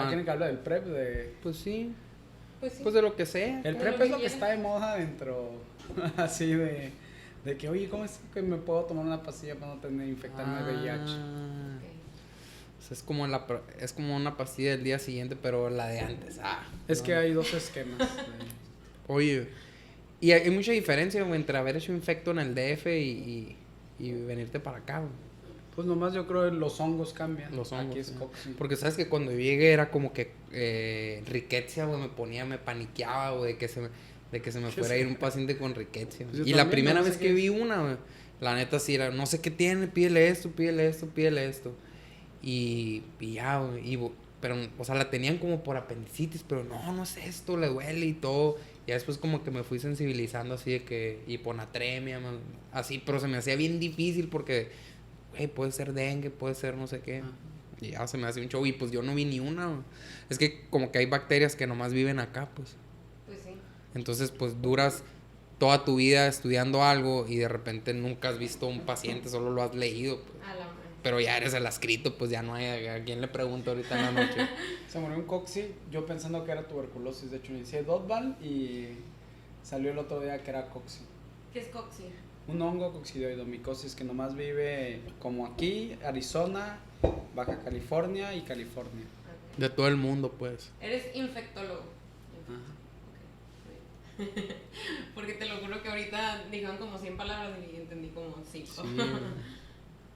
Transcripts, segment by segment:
¿Quieren que hable del PrEP? Pues sí. Pues sí. Pues de lo que sea. El PrEP es lo que está de moda dentro, así de que, oye, ¿cómo es que me puedo tomar una pastilla para no tener infectarme de VIH? Ok. O sea, es como una pastilla del día siguiente, pero la de antes. Es que hay dos esquemas. Oye, y hay mucha diferencia, güey, entre haber hecho infecto en el DF y venirte para acá, güey. Pues nomás yo creo que los hongos cambian. Los hongos, Aquí es sí. coxi. Porque sabes que cuando yo llegué era como que riqueza, güey, me paniqueaba, güey, de que se me fuera a ir un paciente con riqueza. Pues yo Y la también, primera no sé vez qué que es. vi una, güey, la neta sí era, no sé qué tiene, pídele esto. Y ya, güey, pero, o sea, la tenían como por apendicitis, pero no es esto, le duele y todo. Ya después como que me fui sensibilizando así de que hiponatremia, así, pero se me hacía bien difícil porque, güey, puede ser dengue, puede ser no sé qué. Y ya se me hace un show y pues yo no vi ni una, güey. Es que como que hay bacterias que nomás viven acá, pues. Pues sí. Entonces, pues duras toda tu vida estudiando algo y de repente nunca has visto un paciente, solo lo has leído, pues. A la madre. Pero ya eres el adscrito, pues ya no hay a quién le pregunto ahorita en la noche. Se murió un coxi, yo pensando que era tuberculosis. De hecho, inicié Dotval y salió el otro día que era coxi. ¿Qué es coxi? Un hongo coccidioidomicosis que nomás vive como aquí, Arizona, Baja California y California. Ok. De todo el mundo, pues. Eres infectólogo. Ajá. Ok. Porque te lo juro que ahorita dijeron como 100 palabras y entendí como 5. Sí.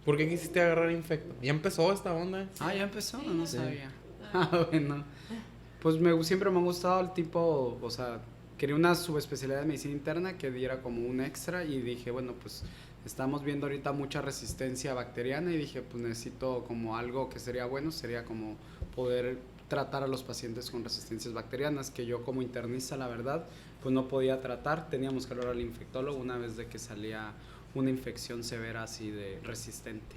¿Por qué quisiste agarrar infecto? Ya empezó esta onda. Ah, ya empezó, Sí. no Sí. sabía. Bueno. Pues siempre me ha gustado el tipo, o sea, quería una subespecialidad de medicina interna que diera como un extra y dije, bueno, pues estamos viendo ahorita mucha resistencia bacteriana y dije, pues necesito como algo que sería bueno, sería como poder tratar a los pacientes con resistencias bacterianas, que yo como internista, la verdad, pues no podía tratar, teníamos que hablar al infectólogo una vez de que salía una infección severa así de resistente.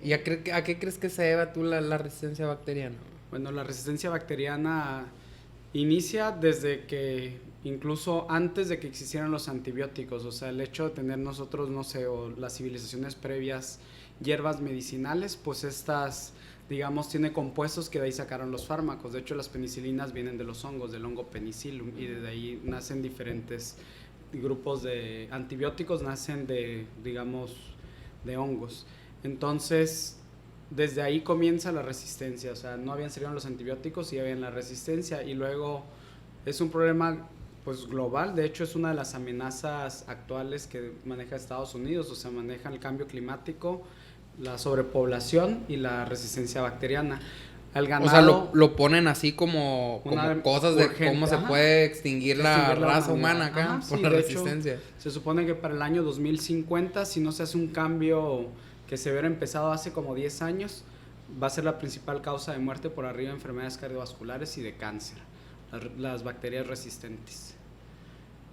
¿Y a qué crees que se deba tú la resistencia bacteriana? Bueno, la resistencia bacteriana inicia desde que, incluso antes de que existieran los antibióticos, o sea, el hecho de tener nosotros, no sé, o las civilizaciones previas, hierbas medicinales, pues estas, digamos, tiene compuestos que de ahí sacaron los fármacos. De hecho, las penicilinas vienen de los hongos, del hongo penicillium, y desde ahí nacen diferentes grupos de antibióticos, nacen de, digamos, de hongos. Entonces, desde ahí comienza la resistencia, o sea, no habían salido los antibióticos y había la resistencia, y luego es un problema pues global. De hecho es una de las amenazas actuales que maneja Estados Unidos, o sea, maneja el cambio climático, la sobrepoblación y la resistencia bacteriana. Al ganado, O sea, lo ponen así como cosas de urgente, cómo se ajá, puede extinguir la raza humanidad. humana acá Ajá, por sí, la de resistencia. hecho, se supone que para el año 2050, si no se hace un cambio que se hubiera empezado hace como 10 años, va a ser la principal causa de muerte por arriba de enfermedades cardiovasculares y de cáncer, las bacterias resistentes.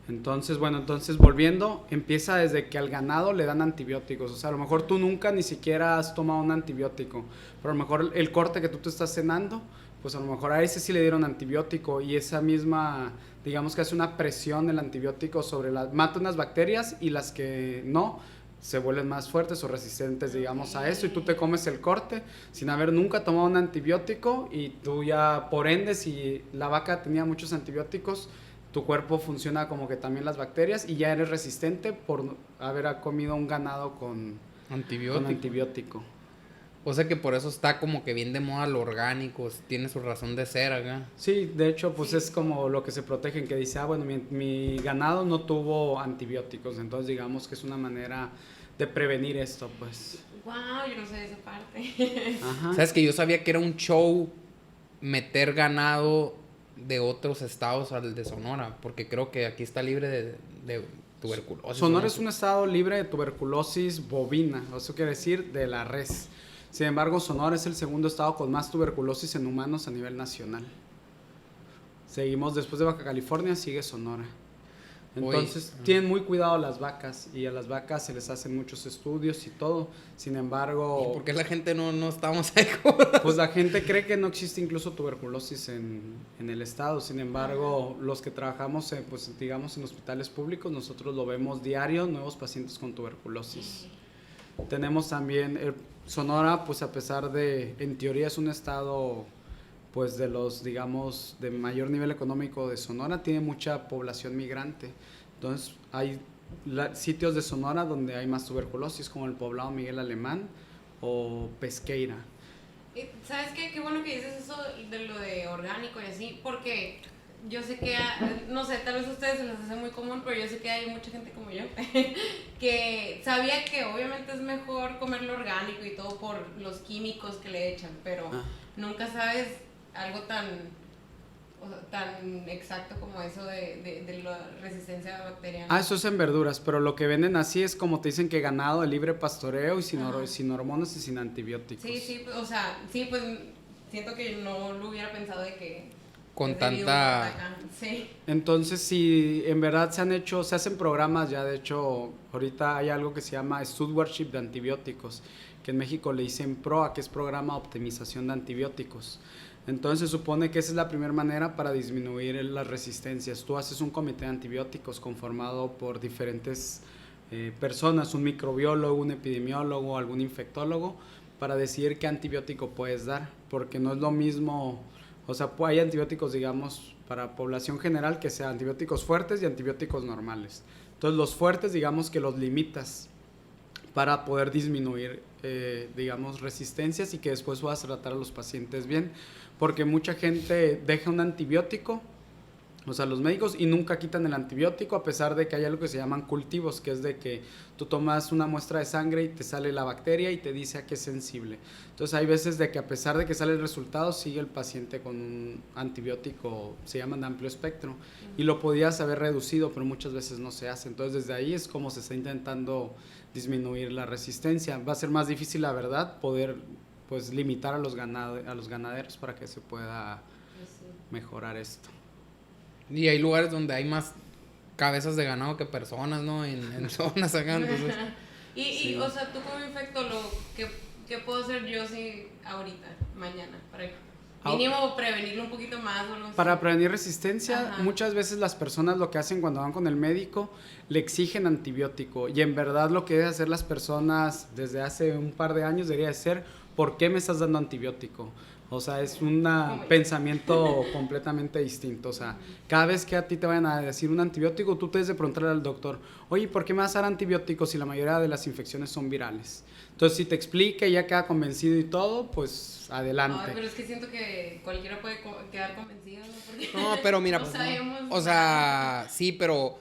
Entonces, bueno, volviendo, empieza desde que al ganado le dan antibióticos. O sea, a lo mejor tú nunca ni siquiera has tomado un antibiótico, pero a lo mejor el corte que tú te estás cenando, pues a lo mejor a ese sí le dieron antibiótico, y esa misma, digamos que hace una presión el antibiótico sobre mata unas bacterias, y las que no, se vuelven más fuertes o resistentes, digamos, a eso, y tú te comes el corte sin haber nunca tomado un antibiótico, y tú ya, por ende, si la vaca tenía muchos antibióticos, tu cuerpo funciona como que también las bacterias, y ya eres resistente por haber comido un ganado con antibiótico. O sea que por eso está como que bien de moda lo orgánico, tiene su razón de ser acá. Sí, de hecho, pues es como lo que se protegen, que dice, bueno, mi ganado no tuvo antibióticos, entonces digamos que es una manera de prevenir esto, pues. Wow, yo no sé esa parte. Ajá. ¿Sabes que yo sabía que era un show meter ganado de otros estados al de Sonora? Porque creo que aquí está libre de tuberculosis. Sonora es un estado libre de tuberculosis bovina, eso quiere decir de la res. Sin embargo, Sonora es el segundo estado con más tuberculosis en humanos a nivel nacional. Seguimos, después de Baja California, sigue Sonora. Entonces, tienen muy cuidado las vacas, y a las vacas se les hacen muchos estudios y todo. Sin embargo, ¿Y por qué la gente no estamos ahí? pues la gente cree que no existe incluso tuberculosis en el estado. Sin embargo, los que trabajamos pues digamos en hospitales públicos, nosotros lo vemos diario, nuevos pacientes con tuberculosis. Tenemos también, Sonora, pues a pesar de, en teoría es un estado, pues de los, digamos, de mayor nivel económico de Sonora, tiene mucha población migrante. Entonces hay sitios de Sonora donde hay más tuberculosis, como el poblado Miguel Alemán o Pesqueira. ¿Sabes qué? Qué bueno que dices eso de lo de orgánico y así, porque yo sé que, no sé, tal vez a ustedes se les hace muy común, pero yo sé que hay mucha gente como yo que sabía que obviamente es mejor comerlo orgánico y todo por los químicos que le echan, pero nunca sabes algo tan, o sea, tan exacto como eso de la resistencia bacteriana. Eso es en verduras, pero lo que venden así es como te dicen que ganado de libre pastoreo y sin hormonas y sin antibióticos. Sí, o sea, sí, pues siento que no lo hubiera pensado de que con tanta... Sí. Entonces, si en verdad se hacen programas ya, de hecho, ahorita hay algo que se llama Stewardship de antibióticos, que en México le dicen PROA, que es Programa de Optimización de Antibióticos. Entonces, se supone que esa es la primera manera para disminuir las resistencias. Tú haces un comité de antibióticos conformado por diferentes personas, un microbiólogo, un epidemiólogo, algún infectólogo, para decidir qué antibiótico puedes dar, porque no es lo mismo... O sea, hay antibióticos, digamos, para población general, que sean antibióticos fuertes y antibióticos normales. Entonces, los fuertes, digamos que los limitas para poder disminuir, digamos, resistencias y que después puedas tratar a los pacientes bien. Porque mucha gente deja un antibiótico, o sea, los médicos, y nunca quitan el antibiótico, a pesar de que hay algo que se llaman cultivos, que es de que tú tomas una muestra de sangre y te sale la bacteria y te dice a qué es sensible. Entonces hay veces de que a pesar de que sale el resultado, sigue el paciente con un antibiótico, se llama de amplio espectro, y lo podías haber reducido, pero muchas veces no se hace. Entonces desde ahí es como se está intentando disminuir la resistencia. Va a ser más difícil, la verdad, poder pues limitar a los ganaderos para que se pueda mejorar esto. Y hay lugares donde hay más cabezas de ganado que personas, ¿no? En zonas acá, entonces... Y, o sea, tú como infectólogo, ¿qué puedo hacer yo si ahorita, mañana, para mínimo prevenirlo un poquito más o no sé? Para prevenir resistencia, muchas veces las personas lo que hacen cuando van con el médico, le exigen antibiótico, y en verdad lo que deben hacer las personas desde hace un par de años debería ser, ¿por qué me estás dando antibiótico? O sea, es un pensamiento completamente distinto. O sea, cada vez que a ti te vayan a decir un antibiótico, tú te debes de preguntarle al doctor, oye, ¿por qué me vas a dar antibióticos si la mayoría de las infecciones son virales? Entonces, si te explica y ya queda convencido y todo, pues adelante. Ay, pero es que siento que cualquiera puede quedar convencido, ¿no? Porque no, pero mira, no sabemos. O sea, sí, pero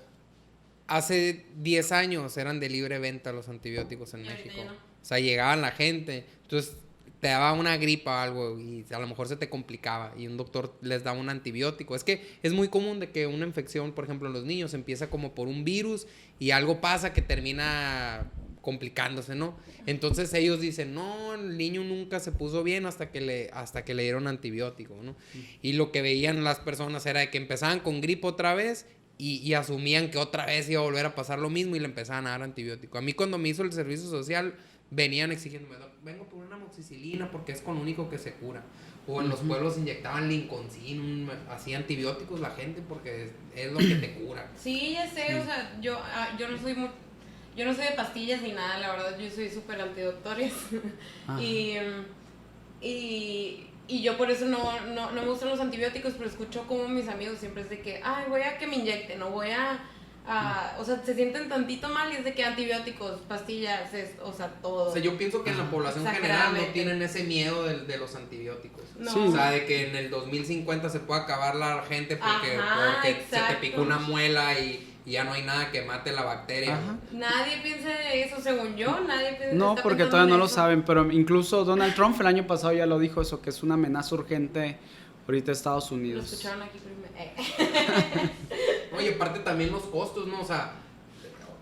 hace 10 años eran de libre venta los antibióticos en México. No. O sea, llegaban la gente, entonces te daba una gripa o algo y a lo mejor se te complicaba y un doctor les daba un antibiótico. Es que es muy común de que una infección, por ejemplo, en los niños empieza como por un virus y algo pasa que termina complicándose, ¿no? Entonces ellos dicen, no, el niño nunca se puso bien hasta que le dieron antibiótico, ¿no? Y lo que veían las personas era de que empezaban con gripa otra vez y asumían que otra vez iba a volver a pasar lo mismo y le empezaban a dar antibiótico. A mí cuando me hizo el servicio social venían exigiéndome, vengo por una amoxicilina porque es con lo único que se cura. O en los pueblos inyectaban Lincolncin, así antibióticos la gente porque es lo que te cura. Sí, ya sé, o sea, yo no soy de pastillas ni nada, la verdad, yo soy súper antidoctores. Y yo por eso no me gustan los antibióticos, pero escucho como mis amigos siempre es de que, ay, voy a que me inyecten, o voy a o sea, se sienten tantito mal y es de que antibióticos, pastillas, o sea, todo. O sea, yo pienso que en la población general no tienen ese miedo de los antibióticos. No. Sí. O sea, de que en el 2050 se puede acabar la gente porque se te picó una muela y ya no hay nada que mate la bacteria. Ajá. Nadie piensa de eso, según yo, nadie piensa. No, porque todavía no lo saben, pero incluso Donald Trump el año pasado ya lo dijo eso, que es una amenaza urgente ahorita Estados Unidos. Lo escucharon aquí primero. Oye, aparte también los costos, ¿no? O sea,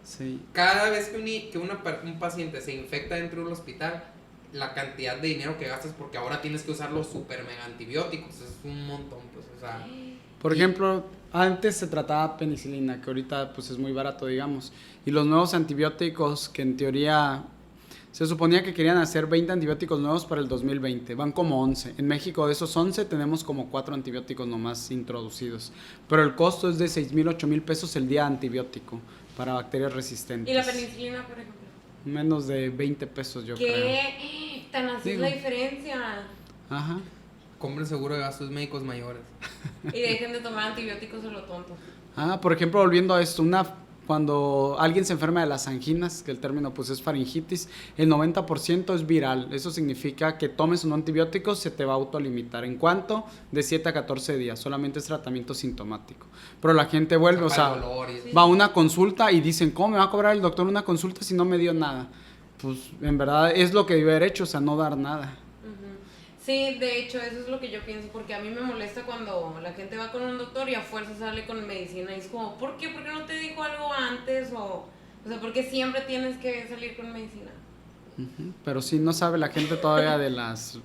sí. Cada vez que un paciente se infecta dentro del hospital, la cantidad de dinero que gastas, porque ahora tienes que usar los super mega antibióticos, es un montón, pues, o sea. Por ejemplo, antes se trataba penicilina, que ahorita pues es muy barato, digamos, y los nuevos antibióticos que en teoría se suponía que querían hacer 20 antibióticos nuevos para el 2020. Van como 11. En México de esos 11 tenemos como 4 antibióticos nomás introducidos. Pero el costo es de 6,000, 8,000 pesos el día de antibiótico para bacterias resistentes. ¿Y la penicilina, por ejemplo? Menos de 20 pesos, yo creo. ¿Qué? Tan así es Digo. la diferencia. Ajá. Compren seguro de gastos médicos mayores. Y dejen de tomar antibióticos a lo tonto. Por ejemplo, volviendo a esto, cuando alguien se enferma de las anginas, que el término pues es faringitis, el 90% es viral. Eso significa que tomes un antibiótico, se te va a autolimitar. ¿En cuánto? De 7 a 14 días. Solamente es tratamiento sintomático. Pero la gente vuelve, Para el dolor y- va a una consulta y dicen, ¿cómo me va a cobrar el doctor una consulta si no me dio nada? Pues en verdad es lo que debe haber hecho, o sea, no dar nada. Sí, de hecho, eso es lo que yo pienso, porque a mí me molesta cuando la gente va con un doctor y a fuerza sale con medicina y es como, ¿por qué? ¿Por qué no te dijo algo antes? O sea, ¿por qué siempre tienes que salir con medicina? Pero sí, no sabe la gente todavía de las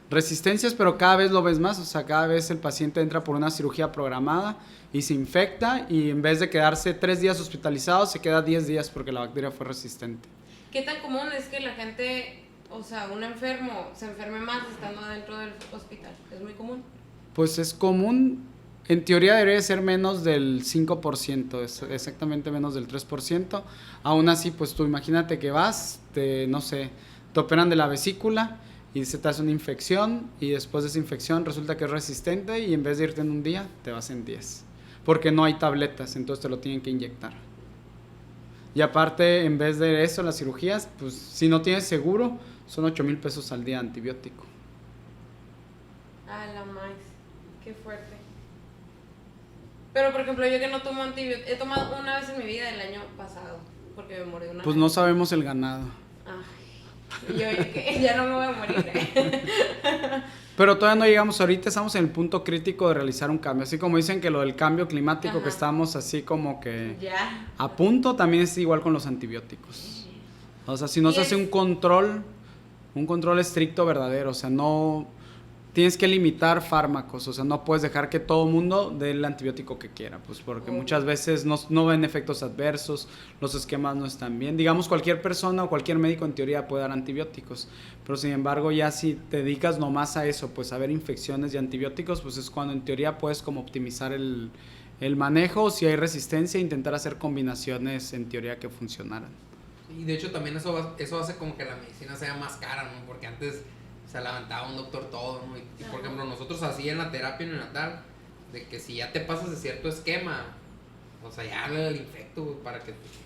resistencias, pero cada vez lo ves más, o sea, cada vez el paciente entra por una cirugía programada y se infecta y en vez de quedarse 3 días hospitalizado, se queda 10 días porque la bacteria fue resistente. ¿Qué tan común es que la gente, o sea, un enfermo se enferme más estando dentro del hospital? ¿Es muy común? Pues es común, en teoría debería ser menos del 5%, exactamente menos del 3%. Aún así, pues tú imagínate que vas, no sé, te operan de la vesícula y se te hace una infección y después de esa infección resulta que es resistente y en vez de irte en un día, te vas en 10. Porque no hay tabletas, entonces te lo tienen que inyectar. Y aparte, en vez de eso, las cirugías, pues si no tienes seguro, son 8,000 pesos al día de antibiótico. Ah, la más, qué fuerte. Pero, por ejemplo, yo que no tomo antibióticos, he tomado una vez en mi vida el año pasado, porque me morí una Pues vez. no sabemos el ganado. Ay, y yo que ya no me voy a morir. Pero todavía no llegamos ahorita, estamos en el punto crítico de realizar un cambio. Así como dicen que lo del cambio climático, Ajá. que estamos así como que Ya. a punto, también es igual con los antibióticos. O sea, si no Y se hace es- un control estricto verdadero, o sea, no tienes que limitar fármacos, o sea, no puedes dejar que todo mundo dé el antibiótico que quiera, pues porque muchas veces no ven efectos adversos, los esquemas no están bien. Digamos, cualquier persona o cualquier médico en teoría puede dar antibióticos, pero sin embargo ya si te dedicas nomás a eso, pues a ver infecciones y antibióticos, pues es cuando en teoría puedes como optimizar el manejo, si hay resistencia, intentar hacer combinaciones en teoría que funcionaran. Y de hecho también eso hace como que la medicina sea más cara, ¿no? Porque antes se levantaba un doctor todo, ¿no? Y por ejemplo, nosotros así en la terapia neonatal, de que si ya te pasas de cierto esquema, o sea, ya el infecto, güey,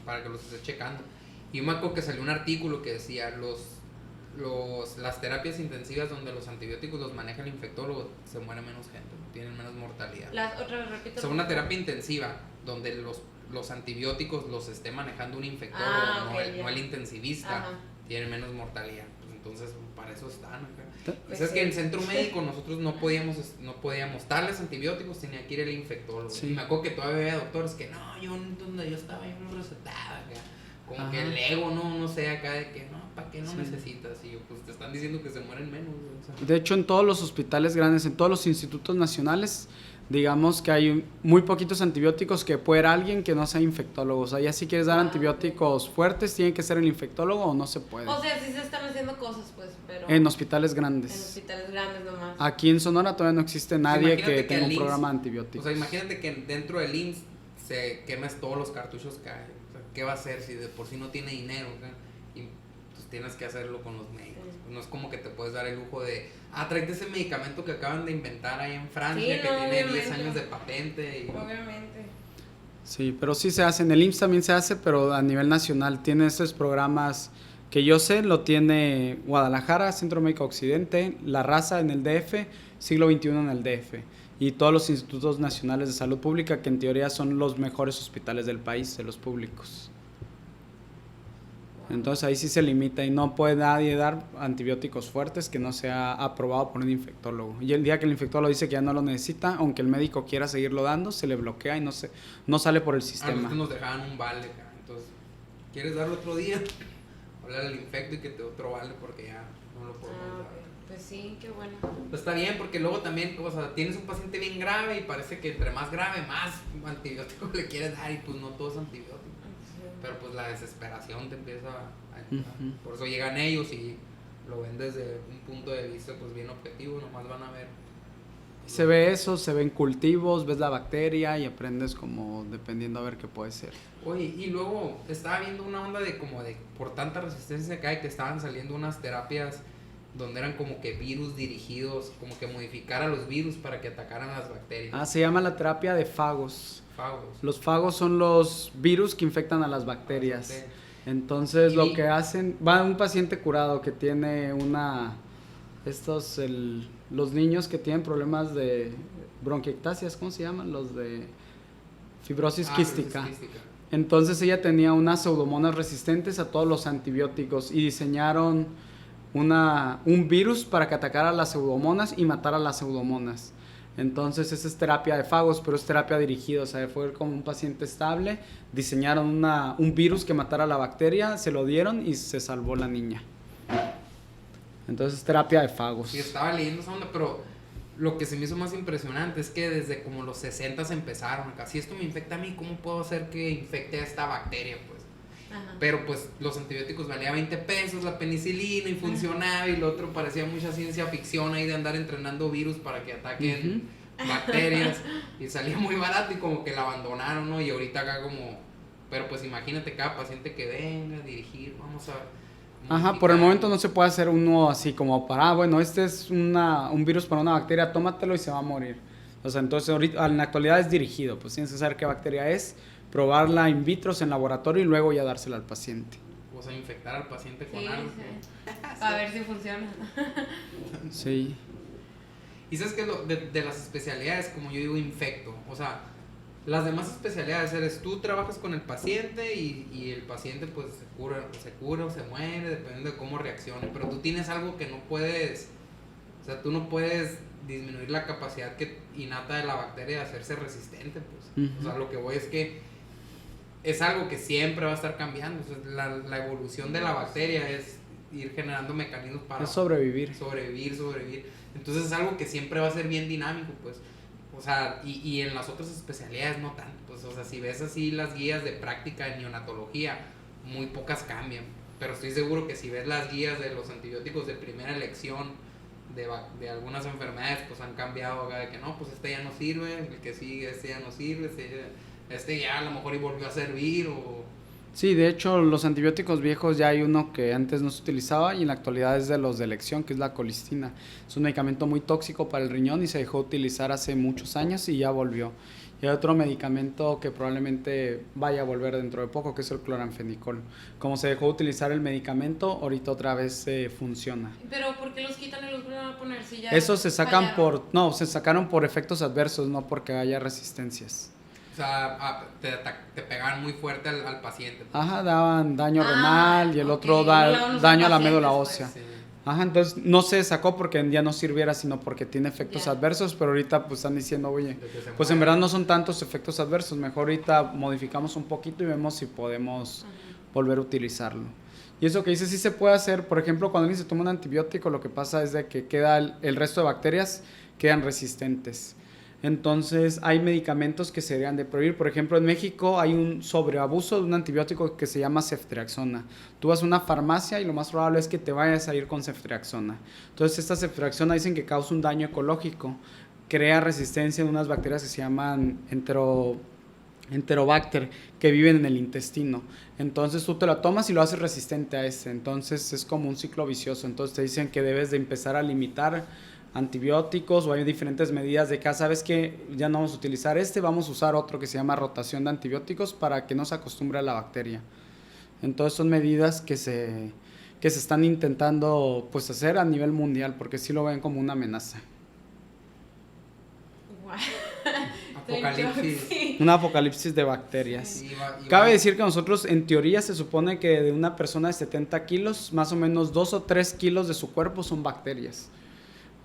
para que los estés checando. Y yo me acuerdo que salió un artículo que decía, las terapias intensivas donde los antibióticos los maneja el infectólogo, se muere menos gente, ¿no? Tienen menos mortalidad. Otra vez repito. O sea, una terapia intensiva donde los antibióticos los esté manejando un infectólogo, ok, no el intensivista, Ajá. tienen menos mortalidad. Pues entonces, para eso están acá. Pues Es sí. que en centro médico nosotros no podíamos darles antibióticos, tenía que ir el infectólogo. Sí. Y me acuerdo que todavía había doctores que no, yo donde yo estaba yo no recetaba acá. Como Ajá. que el ego no sé acá de que no, ¿para qué no Sí. necesitas? Y yo, pues te están diciendo que se mueren menos. O sea. De hecho, en todos los hospitales grandes, en todos los institutos nacionales, digamos que hay muy poquitos antibióticos que pueda alguien que no sea infectólogo. O sea, ya si quieres dar antibióticos fuertes, tiene que ser el infectólogo o no se puede. O sea, sí se están haciendo cosas, pues, pero... En hospitales en grandes. hospitales grandes nomás. Aquí en Sonora todavía no existe nadie Imagínate que que tenga el un IMSS, programa de O antibióticos. sea, imagínate que dentro del IMSS se quemes todos los cartuchos que hay. O sea, ¿qué va a hacer si de por sí no tiene dinero? ¿Okay? Y pues tienes que hacerlo con los médicos. No es como que te puedes dar el lujo de, tráete ese medicamento que acaban de inventar ahí en Francia, Sí, que no, tiene obviamente. 10 años de patente. Y, Obviamente. Sí, pero sí se hace. En el IMSS también se hace, pero a nivel nacional. Tiene estos programas que yo sé, lo tiene Guadalajara, Centro Médico Occidente, La Raza en el DF, Siglo XXI en el DF. Y todos los institutos nacionales de salud pública, que en teoría son los mejores hospitales del país, de los públicos. Entonces ahí sí se limita y no puede nadie dar antibióticos fuertes que no sea aprobado por un infectólogo. Y el día que el infectólogo dice que ya no lo necesita, aunque el médico quiera seguirlo dando, se le bloquea y no sale por el a sistema. nosotros nos dejaban un vale acá. Entonces, ¿quieres darlo otro día? Hablar al infecto y que te dé otro vale porque ya no lo podemos dar. Ok. Pues sí, qué bueno. Pues está bien, porque luego también, o sea, tienes un paciente bien grave y parece que entre más grave, más antibiótico le quieres dar y pues no todo es antibiótico. Pero pues la desesperación te empieza a entrar. Ujú. Por eso llegan ellos y lo ven desde un punto de vista pues bien objetivo, nomás van a ver. Se ve eso, se ven cultivos, ves la bacteria y aprendes como dependiendo a ver qué puede ser. Oye, y luego estaba viendo una onda de como de por tanta resistencia que hay que estaban saliendo unas terapias donde eran como que virus dirigidos, como que modificar a los virus para que atacaran las bacterias. Ah, se llama la terapia de fagos. Fagos. Los fagos son los virus que infectan a las bacterias. Entonces lo que hacen, va un paciente curado que tiene los niños que tienen problemas de bronquiectasias, ¿cómo se llaman? Los de fibrosis quística. Entonces ella tenía unas pseudomonas resistentes a todos los antibióticos y diseñaron un virus para que atacara las pseudomonas y matara las pseudomonas. Entonces esa es terapia de fagos, pero es terapia dirigida, o sea, fue como un paciente estable, diseñaron un virus que matara la bacteria, se lo dieron y se salvó la niña. Entonces es terapia de fagos. Sí, estaba leyendo esa onda, pero lo que se me hizo más impresionante es que desde como los 60 empezaron acá, si esto me infecta a mí, ¿cómo puedo hacer que infecte a esta bacteria? Pues. Ajá. Pero pues los antibióticos valía 20 pesos, la penicilina y funcionaba, y lo otro parecía mucha ciencia ficción ahí de andar entrenando virus para que ataquen bacterias, y salía muy barato y como que la abandonaron, ¿no? Y ahorita acá como, pero pues imagínate cada paciente que venga a dirigir, vamos a... Ajá, por el momento no se puede hacer uno así como para, bueno, este es un virus para una bacteria, tómatelo y se va a morir. O sea, entonces ahorita, en la actualidad es dirigido, pues tienes que saber qué bacteria es, probarla in vitro en laboratorio y luego ya dársela al paciente. O sea, infectar al paciente con algo. Sí. A ver si funciona. Sí. Y sabes que de las especialidades, como yo digo, infecto. O sea, las demás especialidades eres tú, trabajas con el paciente y el paciente pues se cura o se muere, dependiendo de cómo reaccione. Pero tú tienes algo que no puedes, o sea, tú no puedes disminuir la capacidad innata de la bacteria de hacerse resistente, pues. O sea, lo que voy es que es algo que siempre va a estar cambiando. O sea, la evolución de la bacteria es ir generando mecanismos para... Es sobrevivir. Entonces es algo que siempre va a ser bien dinámico, pues. O sea, y en las otras especialidades no tanto, pues. O sea, si ves así las guías de práctica de neonatología, muy pocas cambian. Pero estoy seguro que si ves las guías de los antibióticos de primera elección de algunas enfermedades, pues han cambiado acá de que no, pues este ya no sirve, el que sigue, este ya no sirve, este ya a lo mejor y volvió a servir o... Sí, de hecho los antibióticos viejos ya hay uno que antes no se utilizaba y en la actualidad es de los de elección, que es la colistina. Es un medicamento muy tóxico para el riñón y se dejó de utilizar hace muchos años y ya volvió. Y hay otro medicamento que probablemente vaya a volver dentro de poco, que es el cloranfenicol. Como se dejó de utilizar el medicamento, ahorita otra vez funciona. Pero ¿por qué los quitan y los vuelven a poner si ya Esos se sacan fallaron? se sacaron por efectos adversos, no porque haya resistencias. O sea, te pegaban muy fuerte al paciente. Ajá, daban daño renal y el otro No daño a la pacientes, médula pues. ósea. Sí. Ajá, entonces no se sacó porque ya no sirviera, sino porque tiene efectos adversos, pero ahorita pues están diciendo, oye, pues en verdad no son tantos efectos adversos, mejor ahorita modificamos un poquito y vemos si podemos volver a utilizarlo. Y eso que dice sí se puede hacer, por ejemplo, cuando alguien se toma un antibiótico, lo que pasa es de que queda el resto de bacterias quedan resistentes. Entonces hay medicamentos que se deberían de prohibir. Por ejemplo, en México hay un sobreabuso de un antibiótico que se llama ceftriaxona. Tú vas a una farmacia y lo más probable es que te vayas a ir con ceftriaxona. Entonces esta ceftriaxona dicen que causa un daño ecológico, crea resistencia en unas bacterias que se llaman Enterobacter, que viven en el intestino. Entonces tú te la tomas y lo haces resistente a ese. Entonces es como un ciclo vicioso. Entonces te dicen que debes de empezar a limitar antibióticos, o hay diferentes medidas de que sabes que ya no vamos a utilizar vamos a usar otro que se llama rotación de antibióticos para que no se acostumbre a la bacteria. Entonces son medidas que se están intentando pues hacer a nivel mundial porque sí lo ven como una amenaza. Apocalipsis. Un apocalipsis de bacterias. Sí, Cabe decir que nosotros en teoría se supone que de una persona de 70 kilos, más o menos 2 o 3 kilos de su cuerpo son bacterias.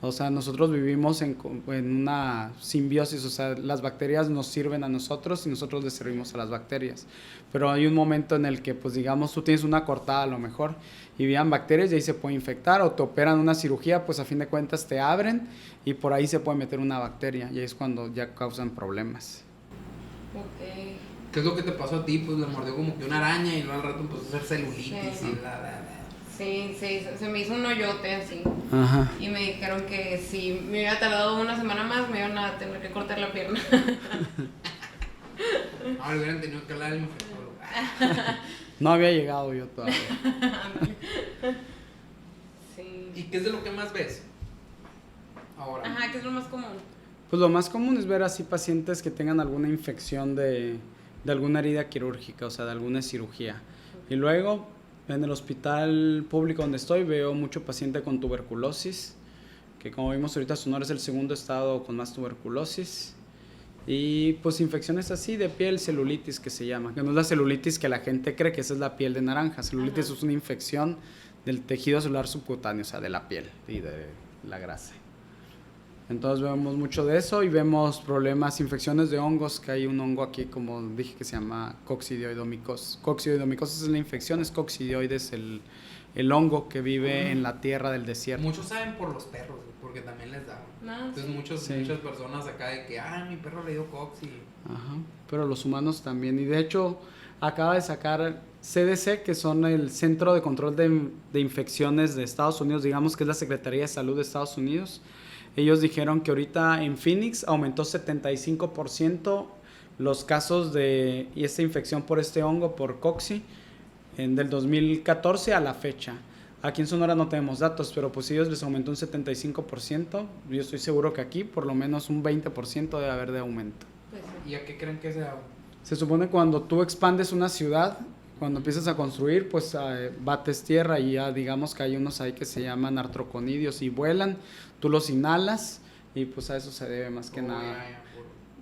O sea, nosotros vivimos en una simbiosis, o sea, las bacterias nos sirven a nosotros y nosotros les servimos a las bacterias. Pero hay un momento en el que, pues digamos, tú tienes una cortada a lo mejor y vean bacterias y ahí se puede infectar, o te operan una cirugía, pues a fin de cuentas te abren y por ahí se puede meter una bacteria y ahí es cuando ya causan problemas. Ok. ¿Qué es lo que te pasó a ti? Pues le mordió como que una araña y luego al rato empezó a hacer celulitis y Sí, se me hizo un hoyote así. Ajá. Y me dijeron que si me hubiera tardado una semana más, me iban a tener que cortar la pierna. Ahora hubieran tenido que hablar al infectólogo. No había llegado yo todavía. Sí. ¿Y qué es de lo que más ves ahora? Ajá, ¿qué es lo más común? Pues lo más común es ver así pacientes que tengan alguna infección de alguna herida quirúrgica, o sea, de alguna cirugía. Y luego, en el hospital público donde estoy, veo mucho paciente con tuberculosis, que como vimos ahorita, Sonora es el segundo estado con más tuberculosis. Y pues infecciones así de piel, celulitis que se llama, que no es la celulitis que la gente cree que esa es la piel de naranja. Celulitis es una infección del tejido celular subcutáneo, o sea, de la piel y de la grasa. Entonces vemos mucho de eso y vemos problemas, infecciones de hongos, que hay un hongo aquí, como dije, que se llama coccidioidomycosis. Coccidioidomycosis es la infección, es coccidioides el hongo que vive en la tierra del desierto. Muchos saben por los perros, porque también les da. Entonces Sí. muchas personas acá de que, mi perro le dio cocci. Ajá, pero los humanos también. Y de hecho, acaba de sacar CDC, que son el Centro de Control de Infecciones de Estados Unidos, digamos que es la Secretaría de Salud de Estados Unidos. Ellos dijeron que ahorita en Phoenix aumentó 75% los casos de esta infección por este hongo, por cocci, del 2014 a la fecha. Aquí en Sonora no tenemos datos, pero pues ellos les aumentó un 75%. Yo estoy seguro que aquí por lo menos un 20% debe haber de aumento. Pues sí. ¿Y a qué creen que sea? Se supone que cuando tú expandes una ciudad, cuando empiezas a construir, pues bates tierra y ya digamos que hay unos ahí que se llaman artroconidios y vuelan, tú los inhalas y pues a eso se debe más que nada.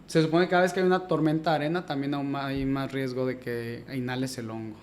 Se supone que cada vez que hay una tormenta de arena también hay más riesgo de que inhales el hongo.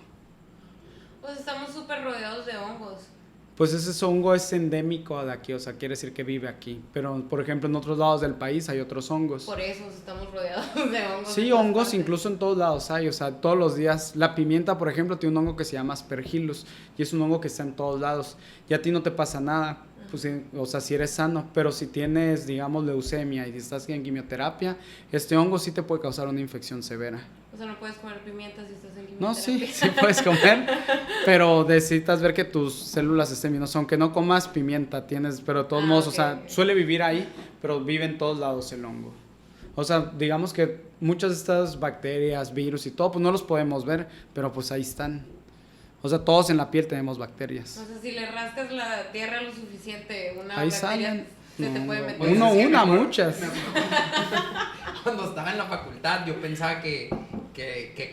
Pues estamos súper rodeados de hongos. Pues ese hongo es endémico de aquí, o sea, quiere decir que vive aquí. Pero, por ejemplo, en otros lados del país hay otros hongos. Por eso estamos rodeados de hongos. Sí, hongos incluso en todos lados hay, o sea, todos los días. La pimienta, por ejemplo, tiene un hongo que se llama Aspergillus y es un hongo que está en todos lados. Y a ti no te pasa nada, pues, o sea, si eres sano, pero si tienes, digamos, leucemia y si estás en quimioterapia, este hongo sí te puede causar una infección severa. O sea, no puedes comer pimientas si estás en quimioterapia. No, sí puedes comer, pero necesitas ver que tus células estén bien. O sea, aunque no comas pimienta, pero de todos modos, ok. o sea, suele vivir ahí, pero vive en todos lados el hongo. O sea, digamos que muchas de estas bacterias, virus y todo, pues no los podemos ver, pero pues ahí están. O sea, todos en la piel tenemos bacterias. O sea, si le rascas la tierra lo suficiente, una Ahí bacteria salen. se te puede meter. Uno, muchas. Cuando estaba en la facultad yo pensaba que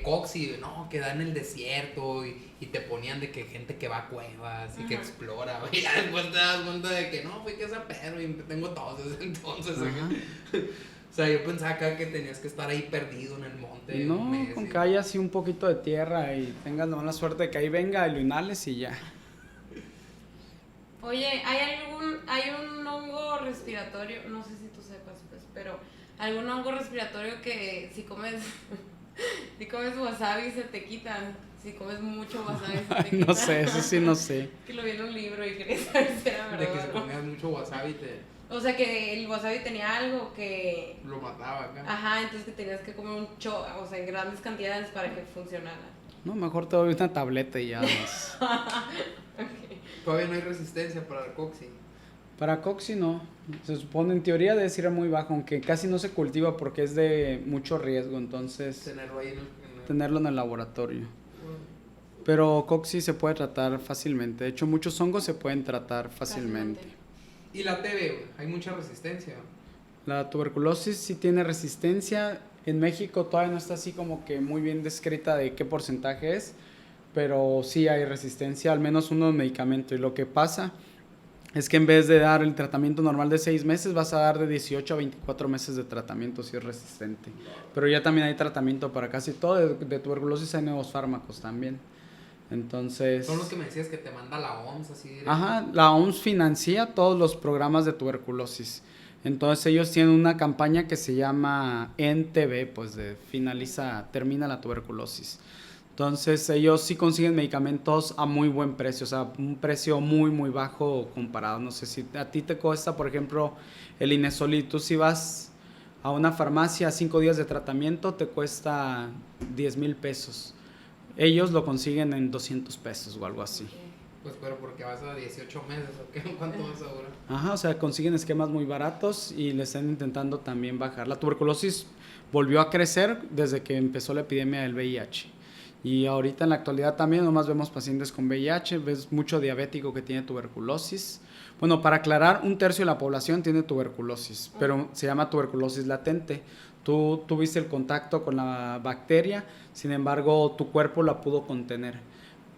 cocci, no, que da en el desierto y te ponían de que gente que va a cuevas y que explora, y ya después te das cuenta de que no, fui que esa perro y tengo tos desde entonces. O sea, yo pensaba acá que tenías que estar ahí perdido en el monte. No, un mes, con que haya así un poquito de tierra y tengas la mala suerte de que ahí venga y lo inhales y ya. Oye, hay un hongo respiratorio, no sé si tú sepas, pues, pero algún hongo respiratorio que si comes wasabi se te quitan. Si comes mucho wasabi se te quitan. No sé, eso sí no sé. Que lo vi en un libro y quería saber si era verdad. de que si o no. comías mucho wasabi O sea, que el wasabi tenía algo que... lo mataba acá. Ajá, entonces que tenías que comer o sea, en grandes cantidades para que funcionara. No, mejor te doy una tableta y ya más. Okay. Todavía no hay resistencia para el cocci. Para cocci no. Se supone, en teoría debe ser muy bajo, aunque casi no se cultiva porque es de mucho riesgo, entonces Tenerlo ahí tenerlo en el laboratorio. Pero cocci se puede tratar fácilmente. De hecho, muchos hongos se pueden tratar fácilmente. Y la TB, hay mucha resistencia. La tuberculosis sí tiene resistencia. En México todavía no está así como que muy bien descrita de qué porcentaje es, pero sí hay resistencia, al menos uno medicamento. Y lo que pasa es que en vez de dar el tratamiento normal de 6 meses, vas a dar de 18 a 24 meses de tratamiento si es resistente. Pero ya también hay tratamiento para casi todo. De tuberculosis hay nuevos fármacos también. Entonces... Son los que me decías que te manda la OMS así directo. Ajá, la OMS financia todos los programas de tuberculosis. Entonces ellos tienen una campaña que se llama NTB, pues termina la tuberculosis. Entonces ellos sí consiguen medicamentos a muy buen precio, o sea, un precio muy muy bajo comparado. No sé si a ti te cuesta, por ejemplo, el Inesolid. Tú si vas a una farmacia a 5 días de tratamiento te cuesta 10,000 pesos. Ellos lo consiguen en 200 pesos o algo así. Pues pero porque vas a 18 meses o qué, ¿cuánto vas a durar? Ajá, o sea, consiguen esquemas muy baratos y le están intentando también bajar. La tuberculosis volvió a crecer desde que empezó la epidemia del VIH. Y ahorita en la actualidad también nomás vemos pacientes con VIH, ves mucho diabético que tiene tuberculosis. Bueno, para aclarar, 1/3 de la población tiene tuberculosis, pero se llama tuberculosis latente. Tú tuviste el contacto con la bacteria, sin embargo, tu cuerpo la pudo contener.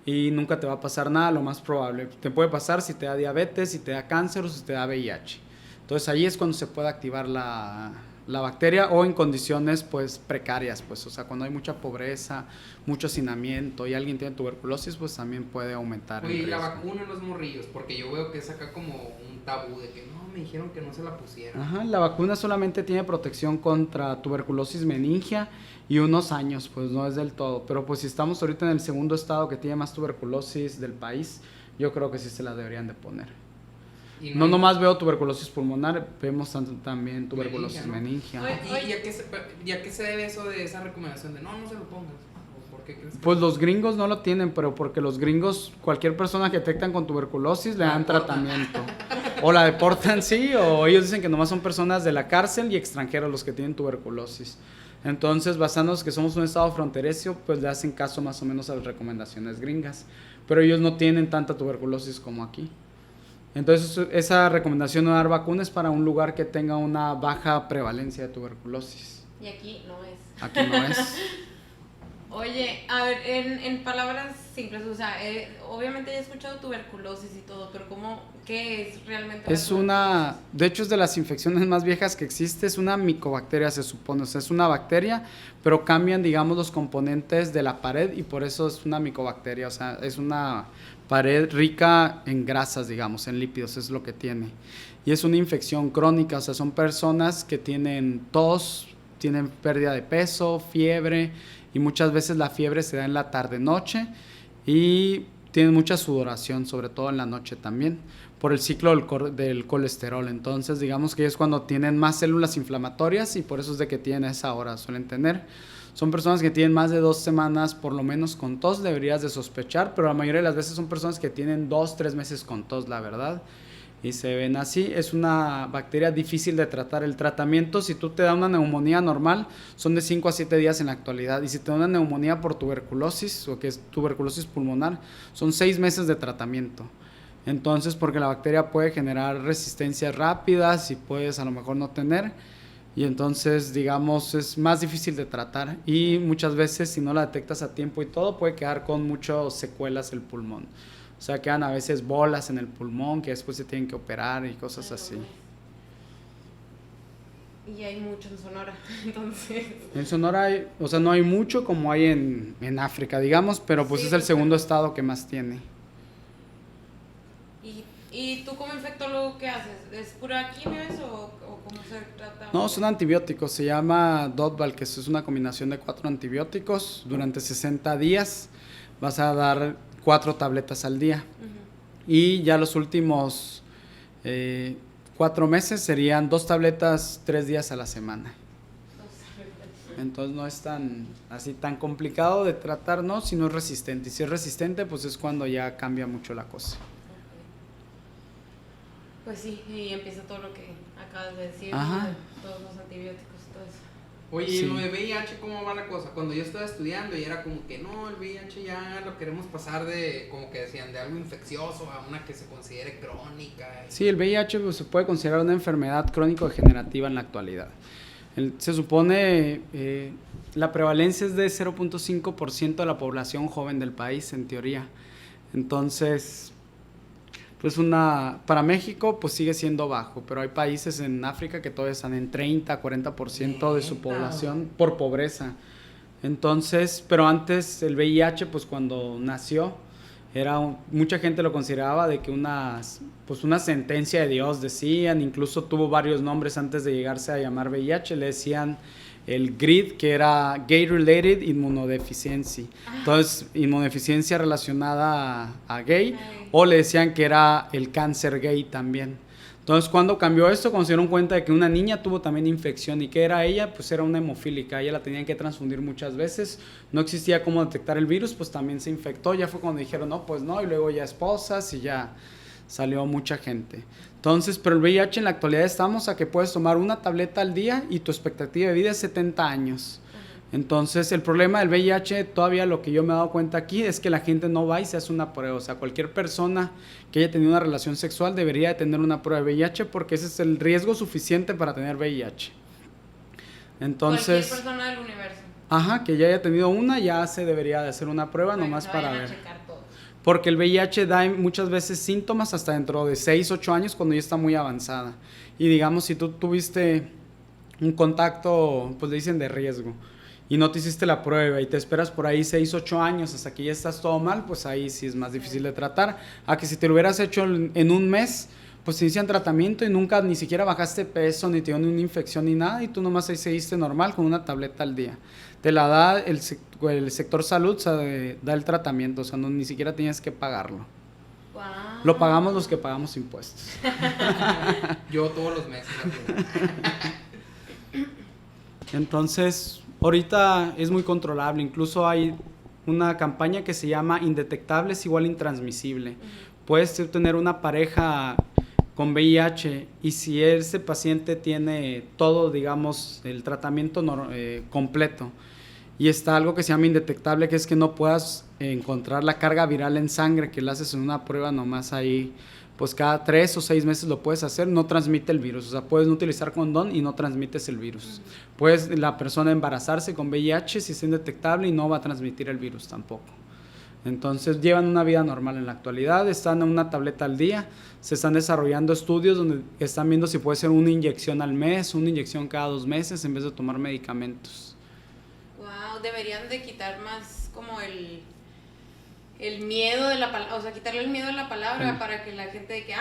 Y nunca te va a pasar nada, lo más probable. Te puede pasar si te da diabetes, si te da cáncer o si te da VIH. Entonces ahí es cuando se puede activar la bacteria o en condiciones pues precarias, pues, o sea, cuando hay mucha pobreza, mucho hacinamiento y alguien tiene tuberculosis, pues también puede aumentar Oye, el y la riesgo. vacuna en los morrillos, porque yo veo que es acá como un tabú de que no, me dijeron que no se la pusieran. Ajá, la vacuna solamente tiene protección contra tuberculosis meningia y unos años, pues no es del todo, pero pues si estamos ahorita en el segundo estado que tiene más tuberculosis del país, yo creo que sí se la deberían de poner. Y No hay- nomás veo tuberculosis pulmonar, vemos también tuberculosis meningia. Oye, ¿Y a qué se debe eso de esa recomendación de no se lo pongas? ¿O por qué crees que Pues los gringos no lo tienen, pero porque los gringos, cualquier persona que detectan con tuberculosis le dan tratamiento. O la deportan, sí, o ellos dicen que nomás son personas de la cárcel y extranjeros los que tienen tuberculosis. Entonces, basándonos que somos un estado fronterizo, pues le hacen caso más o menos a las recomendaciones gringas. Pero ellos no tienen tanta tuberculosis como aquí. Entonces, esa recomendación de dar vacunas para un lugar que tenga una baja prevalencia de tuberculosis. Y aquí no es. Aquí no es. Oye, a ver, en palabras simples, o sea, obviamente he escuchado tuberculosis y todo, pero ¿qué es realmente la Es una, tuberculosis? de hecho es de las infecciones más viejas que existe, es una micobacteria se supone, o sea, es una bacteria, pero cambian, digamos, los componentes de la pared y por eso es una micobacteria, o sea, es una pared rica en grasas, digamos, en lípidos, es lo que tiene. Y es una infección crónica, o sea, son personas que tienen tos, tienen pérdida de peso, fiebre, y muchas veces la fiebre se da en la tarde-noche y tienen mucha sudoración, sobre todo en la noche también, por el ciclo del colesterol. Entonces, digamos que es cuando tienen más células inflamatorias y por eso es de que tienen a esa hora, suelen tener. Son personas que tienen más de 2 semanas por lo menos con tos, deberías de sospechar, pero la mayoría de las veces son personas que tienen 2-3 meses con tos, la verdad. Y se ven así, es una bacteria difícil de tratar. El tratamiento, si tú te da una neumonía normal, son de 5 a 7 días en la actualidad. Y si te da una neumonía por tuberculosis, o que es tuberculosis pulmonar, son 6 meses de tratamiento. Entonces, porque la bacteria puede generar resistencias rápidas y puedes a lo mejor no tener. Y entonces, digamos, es más difícil de tratar. Y muchas veces, si no la detectas a tiempo y todo, puede quedar con muchas secuelas el pulmón. O sea, quedan a veces bolas en el pulmón que después se tienen que operar y cosas así. Y hay mucho en Sonora, entonces. En Sonora hay, o sea, no hay mucho como hay en África, digamos, pero pues Sí, es el pues, segundo estado que más tiene. ¿Y tú como infectólogo qué haces? ¿Es pura quimio eso o cómo se trata? No, son antibióticos, se llama Dotval, que es una combinación de 4 antibióticos. Durante 60 días vas a dar 4 tabletas al día. Ujú. Y ya los últimos 4 meses serían 2 tabletas 3 días a la semana. Entonces no es tan complicado de tratar, ¿no? Si no es resistente. Y si es resistente, pues es cuando ya cambia mucho la cosa. Pues sí, y empieza todo lo que acabas de decir, Ajá. ¿no? De todos los antibióticos, todo eso. Oye, Sí. ¿y lo de VIH cómo va la cosa? Cuando yo estaba estudiando y era como que no, el VIH ya lo queremos pasar de, como que decían, de algo infeccioso a una que se considere crónica. Sí, el VIH pues, se puede considerar una enfermedad crónico-degenerativa en la actualidad. Se supone la prevalencia es de 0.5% de la población joven del país, en teoría. Entonces, pues para México pues sigue siendo bajo, pero hay países en África que todavía están en 30-40% de su ¿Neta? población por pobreza. Entonces, pero antes el VIH pues cuando nació mucha gente lo consideraba de que una sentencia de Dios, decían, incluso tuvo varios nombres antes de llegarse a llamar VIH, le decían el GRID, que era Gay Related Immunodeficiency. Entonces, inmunodeficiencia relacionada a gay, o le decían que era el cáncer gay también. Entonces, cuando cambió esto, cuando se dieron cuenta de que una niña tuvo también infección y que era ella, pues era una hemofílica, ella la tenían que transfundir muchas veces, no existía cómo detectar el virus, pues también se infectó, ya fue cuando dijeron, no, pues no, y luego ya esposas y ya salió mucha gente. Entonces, pero el VIH en la actualidad estamos a que puedes tomar una tableta al día y tu expectativa de vida es 70 años. Entonces, el problema del VIH, todavía lo que yo me he dado cuenta aquí, es que la gente no va y se hace una prueba. O sea, cualquier persona que haya tenido una relación sexual debería de tener una prueba de VIH porque ese es el riesgo suficiente para tener VIH. Entonces, cualquier persona del universo. Ajá, que ya haya tenido una, ya se debería de hacer una prueba nomás para ver. Porque el VIH da muchas veces síntomas hasta dentro de 6, 8 años cuando ya está muy avanzada. Y digamos, si tú tuviste un contacto, pues le dicen de riesgo, y no te hiciste la prueba y te esperas por ahí 6, 8 años hasta que ya estás todo mal, pues ahí sí es más difícil de tratar. A que si te lo hubieras hecho en un mes, pues te inician tratamiento y nunca ni siquiera bajaste peso, ni te dio ni una infección ni nada, y tú nomás ahí seguiste normal con una tableta al día. Te la da el sector salud, o sea, da el tratamiento, o sea, no, ni siquiera tienes que pagarlo. Wow. Lo pagamos los que pagamos impuestos. Yo todos los meses. Entonces, ahorita es muy controlable, incluso hay una campaña que se llama Indetectables igual intransmisible. Puedes tener una pareja con VIH y si ese paciente tiene todo, digamos, el tratamiento completo y está algo que se llama indetectable, que es que no puedas encontrar la carga viral en sangre, que la haces en una prueba nomás ahí, pues cada 3 o 6 meses lo puedes hacer, no transmite el virus, o sea, puedes no utilizar condón y no transmites el virus. Puedes la persona embarazarse con VIH si es indetectable y no va a transmitir el virus tampoco. Entonces llevan una vida normal en la actualidad, están en una tableta al día, se están desarrollando estudios donde están viendo si puede ser una inyección al mes, una inyección cada 2 meses en vez de tomar medicamentos. Wow, deberían de quitar más como el miedo de la palabra, o sea, quitarle el miedo a la palabra para que la gente de que,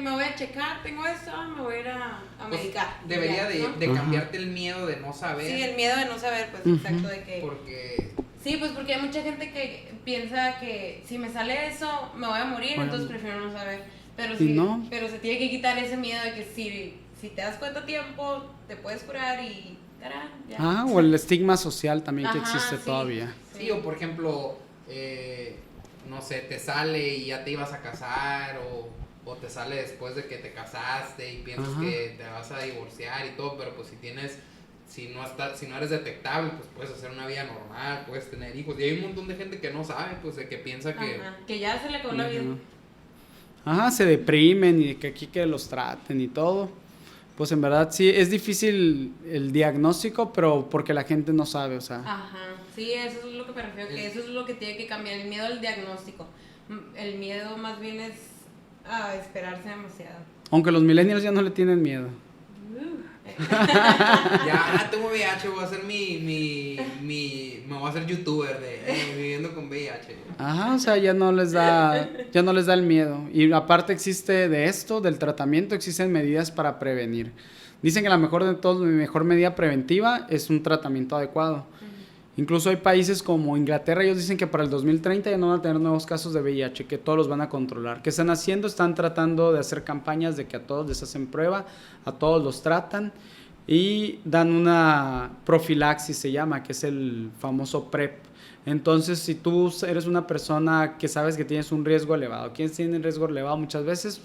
me voy a checar, tengo esto, me voy a ir a medicar. Pues debería ya, de cambiarte el miedo de no saber. Sí, el miedo de no saber, pues exacto, de que... Porque... Sí, pues porque hay mucha gente que piensa que si me sale eso, me voy a morir, entonces prefiero no saber. Pero sí, no. Pero se tiene que quitar ese miedo de que si te das cuenta a tiempo, te puedes curar y... tarán, ya. O el estigma social también que existe todavía. Sí, o por ejemplo... no sé, te sale y ya te ibas a casar o te sale después de que te casaste y piensas que te vas a divorciar y todo, pero pues si no eres detectable, pues puedes hacer una vida normal, puedes tener hijos, y hay un montón de gente que no sabe, pues de que piensa que ya se le acabó la vida. Se deprimen y que aquí que los traten y todo. Pues en verdad sí, es difícil el diagnóstico, pero porque la gente no sabe, o sea. Sí, eso es lo que me refiero, que eso es lo que tiene que cambiar, el miedo al diagnóstico. El miedo más bien es a esperarse demasiado. Aunque los millennials ya no le tienen miedo. Ya tengo VIH, voy a hacer me voy a hacer youtuber de viviendo con VIH. O sea, ya no les da el miedo. Y aparte existe de esto, del tratamiento, existen medidas para prevenir. Dicen que la mejor medida preventiva es un tratamiento adecuado. Incluso hay países como Inglaterra, ellos dicen que para el 2030 ya no van a tener nuevos casos de VIH, que todos los van a controlar. ¿Qué están haciendo? Están tratando de hacer campañas de que a todos les hacen prueba, a todos los tratan y dan una profilaxis, se llama, que es el famoso PrEP. Entonces, si tú eres una persona que sabes que tienes un riesgo elevado, ¿quiénes tienen riesgo elevado? Muchas veces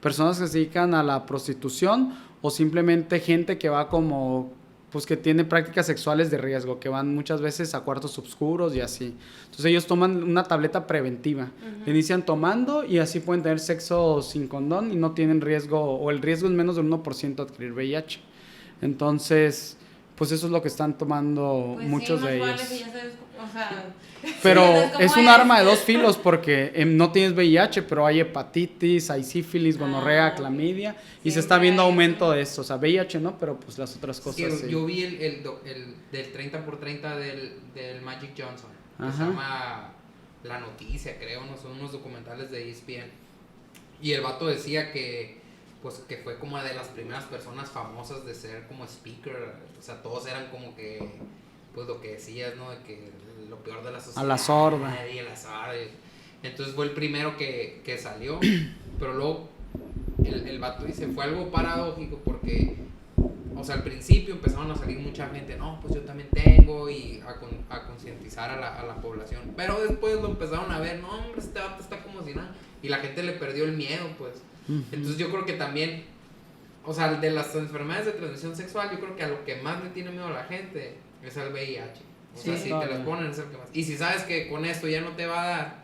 personas que se dedican a la prostitución o simplemente gente que va como... pues que tiene prácticas sexuales de riesgo, que van muchas veces a cuartos oscuros y así. Entonces ellos toman una tableta preventiva, inician tomando y así pueden tener sexo sin condón y no tienen riesgo, o el riesgo es menos del 1% adquirir VIH. Entonces, pues eso es lo que están tomando pues muchos de ellos. Vale, ya sabes, o sea, pero es un arma de dos filos porque no tienes VIH, pero hay hepatitis, hay sífilis, gonorrea, clamidia, y se está viendo aumento de esto. O sea, VIH no, pero pues las otras cosas sí. Yo vi el del 30x30 del Magic Johnson, que se llama La Noticia, creo, no son unos documentales de ESPN. Y el vato decía que pues que fue como de las primeras personas famosas de ser como speaker, o sea, todos eran como que pues lo que decías, ¿no? De que lo peor de la sociedad. A la sorda. Y a la sorda. Entonces fue el primero que salió, pero luego el vato dice, fue algo paradójico porque, o sea, al principio empezaron a salir mucha gente, no, pues yo también tengo, y a concientizar a la población, pero después lo empezaron a ver, no, hombre, este vato está como si nada, y la gente le perdió el miedo, pues. Entonces yo creo que también, o sea, de las enfermedades de transmisión sexual, yo creo que a lo que más le tiene miedo a la gente es al VIH. O sea, si te las ponen es el que más. Y si sabes que con esto ya no te va a dar,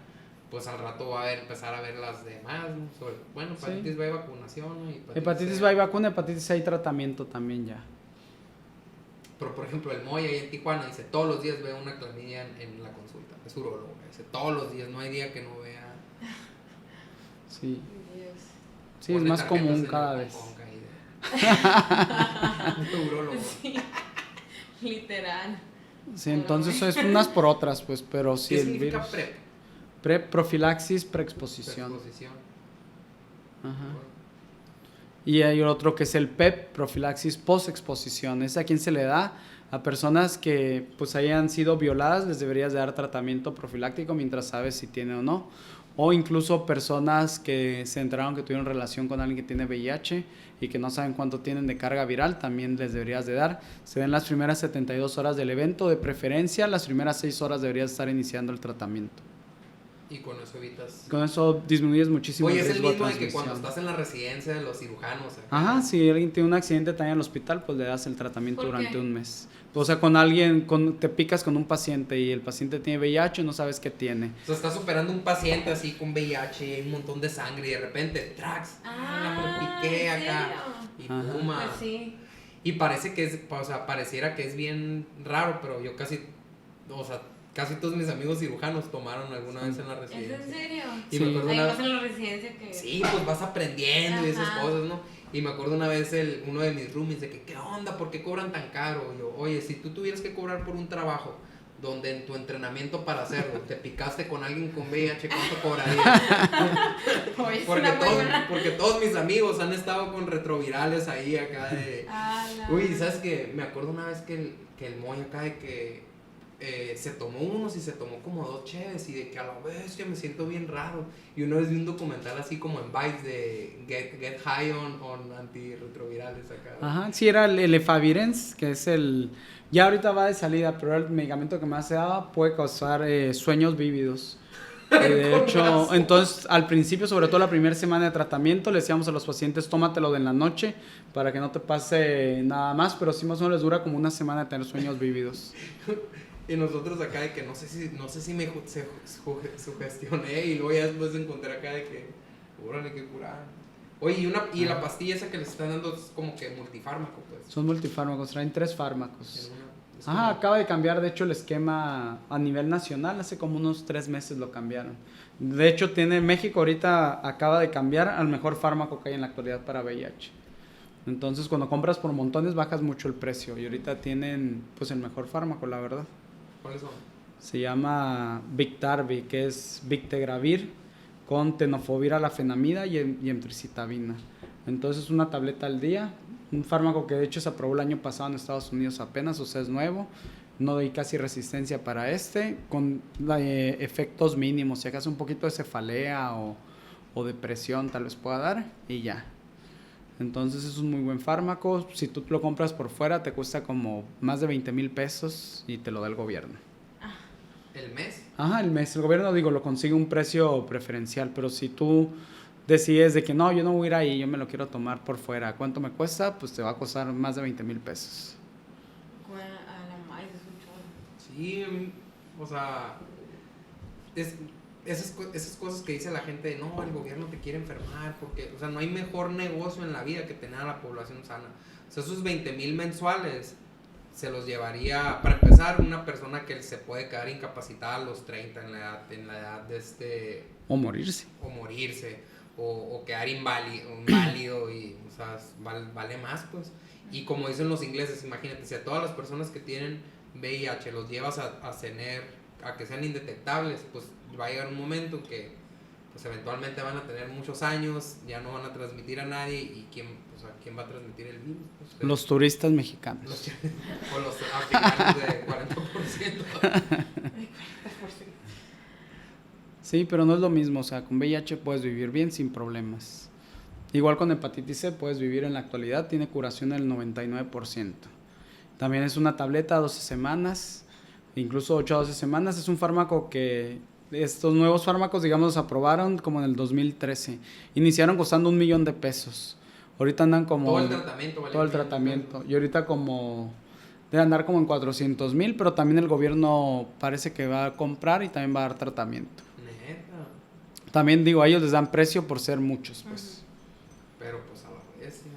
pues al rato va a empezar a ver las demás, ¿no? Bueno, hepatitis B hay vacunación, ¿no? Hepatitis B hay vacuna, hepatitis C hay tratamiento también ya. Pero por ejemplo el Moy ahí en Tijuana dice, todos los días veo una clamidia en la consulta, es urólogo, dice, todos los días, no hay día que no vea. Sí. Dios. Sí, es más común cada vez. Urólogo. Sí. Literal. Sí, entonces es unas por otras, pues, pero sí ¿Qué el significa virus. PrEP? Profilaxis, preexposición. Preexposición. Ajá. Y hay otro que es el PEP, profilaxis postexposición. ¿Es a quién se le da? A personas que pues hayan sido violadas, les deberías de dar tratamiento profiláctico mientras sabes si tiene o no. O incluso personas que se enteraron que tuvieron relación con alguien que tiene VIH y que no saben cuánto tienen de carga viral, también les deberías de dar. Se den las primeras 72 horas del evento, de preferencia, las primeras 6 horas deberías estar iniciando el tratamiento. Y con eso evitas. Con eso disminuyes muchísimo Oye, el es el riesgo mismo de de que transmisión. cuando estás en la residencia de los cirujanos. Acá. Ajá, si alguien tiene un accidente también en el hospital, pues le das el tratamiento ¿Por durante qué? un mes. O sea, con alguien, te picas con un paciente y el paciente tiene VIH y no sabes qué tiene. O sea, estás operando un paciente así con VIH y hay un montón de sangre y de repente, trax, me piqué ¿en acá. serio? Y Ajá. puma. Pues sí. Y parece que es, o sea, pareciera que es bien raro, pero yo casi todos mis amigos cirujanos tomaron alguna vez en la ¿Es residencia. en serio? Y Sí. me acuerdo Ahí una vas en la residencia que... Sí, pues vas aprendiendo y esas Ajá. cosas, ¿no? Y me acuerdo una vez uno de mis roomies de que, ¿qué onda? ¿Por qué cobran tan caro? Y yo, oye, si tú tuvieras que cobrar por un trabajo donde en tu entrenamiento para hacerlo te picaste con alguien con VIH, ¿cuánto cobrarías? Oye, es porque, una muy todos, buena... porque todos mis amigos han estado con retrovirales ahí acá de... Uy, ¿sabes qué? Me acuerdo una vez que el Moy acá de que se tomó unos y se tomó como 2 cheves y de que a la bestia me siento bien raro. Y una vez vi un documental así como en Vice de Get High on antirretrovirales acá. Ajá, sí, era el Efavirenz, que es el... Ya ahorita va de salida, pero el medicamento que más se daba puede causar sueños vívidos. De hecho, entonces al principio, sobre todo la primera semana de tratamiento, le decíamos a los pacientes, tómatelo de en la noche para que no te pase nada más, pero sí más o menos les dura como una semana de tener sueños vívidos. Y nosotros acá de que no sé si me sugestioné y luego ya después encontré acá de que, órale, que curar. Oye, y la pastilla esa que les están dando es como que multifármaco, pues. Son multifármacos, traen 3 fármacos. Es Ajá, como- acaba de cambiar, de hecho, el esquema a nivel nacional, hace como unos 3 meses lo cambiaron. De hecho, México ahorita acaba de cambiar al mejor fármaco que hay en la actualidad para VIH. Entonces, cuando compras por montones, bajas mucho el precio. Y ahorita tienen, pues, el mejor fármaco, la verdad. ¿Cuáles son? Se llama Biktarvy, que es Bictegravir con tenofovir alafenamida y emtricitabina. Entonces, una tableta al día. Un fármaco que de hecho se aprobó el año pasado en Estados Unidos apenas, o sea, es nuevo. No hay casi resistencia para con efectos mínimos. Si acaso un poquito de cefalea o depresión tal vez pueda dar y ya. Entonces es un muy buen fármaco. Si tú lo compras por fuera te cuesta como más de 20,000 pesos y te lo da el gobierno. ¿El mes? Ajá, el mes. El gobierno, lo consigue a un precio preferencial, pero si tú decides de que no, yo no voy a ir ahí, yo me lo quiero tomar por fuera, ¿cuánto me cuesta? Pues te va a costar más de 20,000 pesos. A la madre, es un chorro. Sí, o sea, esas cosas que dice la gente de no, el gobierno te quiere enfermar, porque, o sea, no hay mejor negocio en la vida que tener a la población sana. O sea, esos 20,000 mensuales se los llevaría, para empezar, una persona que se puede quedar incapacitada a los 30 en la edad de O morirse. o morirse, o quedar inválido y, o sea, vale más, pues. Y como dicen los ingleses, imagínate, si a todas las personas que tienen VIH los llevas a que sean indetectables, pues va a llegar un momento que pues eventualmente van a tener muchos años, ya no van a transmitir a nadie, y ¿quién va a transmitir el virus? Pues, Los turistas mexicanos. o los africanos de 40%. Sí, pero no es lo mismo, o sea, con VIH puedes vivir bien sin problemas. Igual con hepatitis C puedes vivir en la actualidad, tiene curación del 99%. También es una tableta a 12 semanas, incluso 8 a 12 semanas. Es un fármaco que estos nuevos fármacos, digamos, los aprobaron como en el 2013. Iniciaron costando $1,000,000. Ahorita andan como... Todo el tratamiento, ¿vale? Todo el tratamiento. Y ahorita como... Debe andar como en 400,000, pero también el gobierno parece que va a comprar y también va a dar tratamiento. Neta. También digo, a ellos les dan precio por ser muchos, pues. Pero pues a la vez, sí.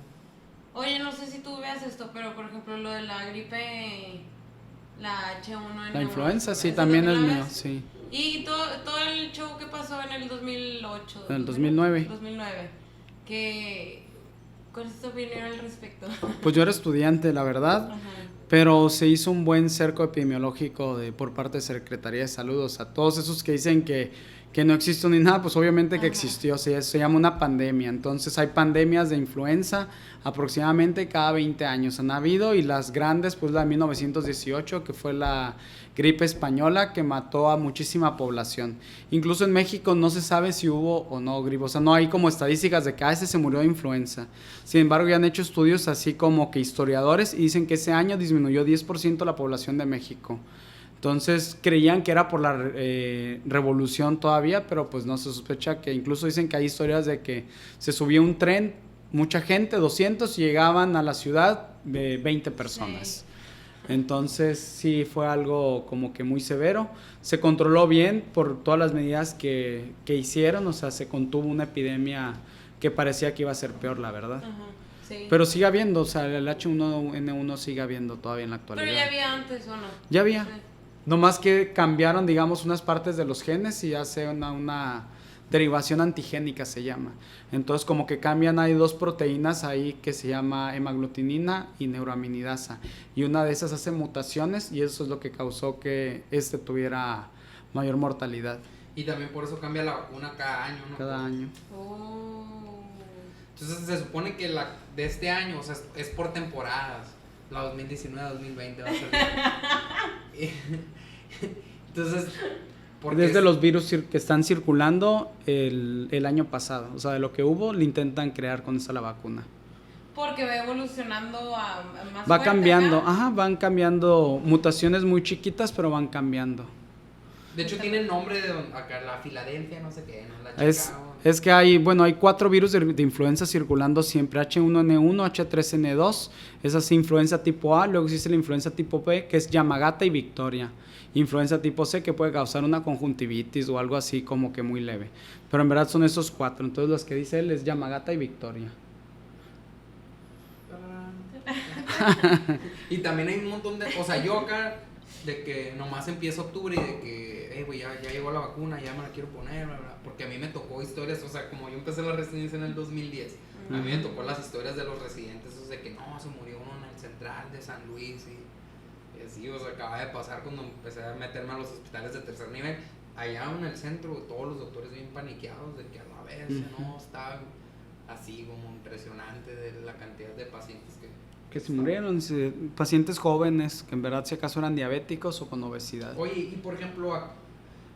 Oye, no sé si tú veas esto, pero por ejemplo lo de la gripe, la H1N1. La influenza, sí, ¿esa también es la mío, ves? sí. Y todo el show que pasó en el 2008. En el 2009. 2009. ¿Cuál es tu opinión al respecto? Pues yo era estudiante, la verdad. Ajá. Pero se hizo un buen cerco epidemiológico por parte de Secretaría de Salud. O sea, todos esos que dicen que no existe ni nada, pues obviamente que existió. Se llama una pandemia. Entonces hay pandemias de influenza aproximadamente cada 20 años. Han habido, y las grandes, pues la de 1918, que fue la gripe española, que mató a muchísima población. Incluso en México no se sabe si hubo o no gripe. O sea, no hay como estadísticas de que ese se murió de influenza. Sin embargo, ya han hecho estudios así como que historiadores y dicen que ese año disminuyó 10% la población de México. Entonces creían que era por la revolución todavía, pero pues no, se sospecha que incluso dicen que hay historias de que se subía un tren, mucha gente, 200, y llegaban a la ciudad 20 personas. Sí. Entonces sí fue algo como que muy severo. Se controló bien por todas las medidas que hicieron, o sea, se contuvo una epidemia que parecía que iba a ser peor, la verdad. Ajá, sí. Pero sigue habiendo, o sea, el H1N1 sigue habiendo todavía en la actualidad. Pero ya había antes, ¿o no? Ya había. Sí. Nomás que cambiaron, digamos, unas partes de los genes y hace una derivación antigénica, se llama. Entonces, como que cambian, hay 2 proteínas ahí que se llama hemaglutinina y neuroaminidasa. Y una de esas hace mutaciones y eso es lo que causó que tuviera mayor mortalidad Y también por eso cambia la vacuna cada año, ¿no? cada año. Oh. Entonces se supone que la de este año, o sea, es por temporadas. La 2019-2020 va a ser. Entonces, Desde los virus que están circulando el año pasado, o sea, de lo que hubo, le intentan crear con esa la vacuna. Porque va evolucionando a más Va fuerte cambiando, acá. ajá, van cambiando, mutaciones muy chiquitas, pero van cambiando. De hecho tiene el nombre de acá, la Filadelfia, no sé qué, ¿no? La Es Chicago. que hay 4 virus de influenza circulando siempre, H1N1, H3N2, esa es influenza tipo A, luego existe la influenza tipo B, que es Yamagata y Victoria. Influenza tipo C, que puede causar una conjuntivitis o algo así como que muy leve. Pero en verdad son esos 4, entonces los que dice él es Yamagata y Victoria. Y también hay un montón de, o sea, yo acá de que nomás empieza octubre y de que, güey, ya llegó la vacuna, ya me la quiero poner, bla, bla, porque a mí me tocó historias, o sea, como yo empecé la residencia en el 2010, a mí me tocó las historias de los residentes, o sea, de que no, se murió uno en el central de San Luis y así, o sea, acaba de pasar cuando empecé a meterme a los hospitales de tercer nivel, allá en el centro, todos los doctores bien paniqueados de que a la vez, no, está así como impresionante de la cantidad de pacientes Que se murieron, pacientes jóvenes, que en verdad si acaso eran diabéticos o con obesidad. Oye, y por ejemplo,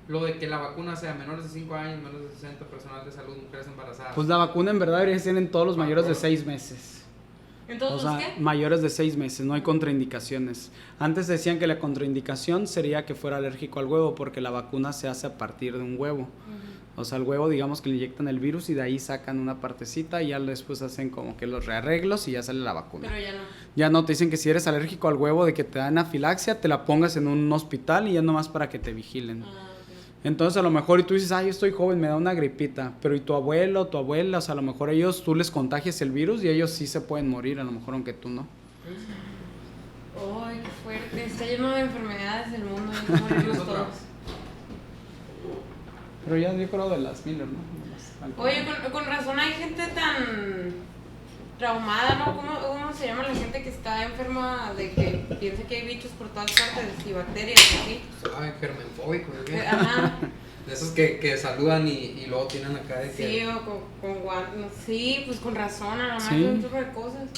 lo de que la vacuna sea menores de 5 años, menores de 60, personal de salud, mujeres embarazadas. Pues la vacuna en verdad debería ser en todos los mayores de 6 meses. Entonces, O sea, ¿qué? mayores de 6 meses, no hay contraindicaciones. Antes decían que la contraindicación sería que fuera alérgico al huevo, porque la vacuna se hace a partir de un huevo. O sea, el huevo, digamos que le inyectan el virus y de ahí sacan una partecita y ya después hacen como que los rearreglos y ya sale la vacuna. Pero ya no. Ya no, te dicen que si eres alérgico al huevo, de que te da anafilaxia, te la pongas en un hospital y ya nomás para que te vigilen. Ok. Entonces a lo mejor y tú dices, ay, yo estoy joven, me da una gripita, pero y tu abuelo, tu abuela, o sea, a lo mejor tú les contagias el virus y ellos sí se pueden morir, a lo mejor aunque tú no. Ay, qué fuerte. Está lleno de enfermedades el mundo y no morimos todos. Pero ya yo creo de las Miller, ¿no? Oye, con razón hay gente tan traumada, ¿no? ¿Cómo se llama la gente que está enferma de que piensa que hay bichos por todas partes y bacterias y así? Ay, germenfóbicos, ¿qué? Ajá. De esos que saludan y luego tienen acá de que... Sí, o con guantes. Sí, pues con razón, a lo mejor Sí. hay un tipo de cosas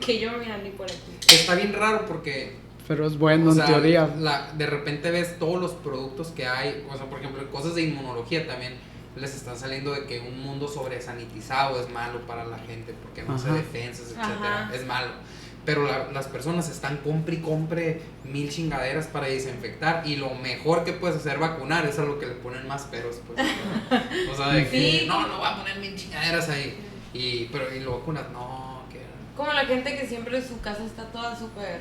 que yo mira ni por aquí. Está bien raro porque... Pero es bueno, o sea, en teoría. de repente ves todos los productos que hay, o sea, por ejemplo, en cosas de inmunología también les están saliendo de que un mundo sobresanitizado es malo para la gente porque no hace Ajá. defensas, etcétera, Ajá. es malo. Pero las personas están compre 1000 chingaderas para desinfectar y lo mejor que puedes hacer vacunar es a lo que le ponen más peros, pues. O sea, de que Sí. no voy a poner 1000 chingaderas ahí. Y luego vacunas, no, que... Como la gente que siempre su casa está toda súper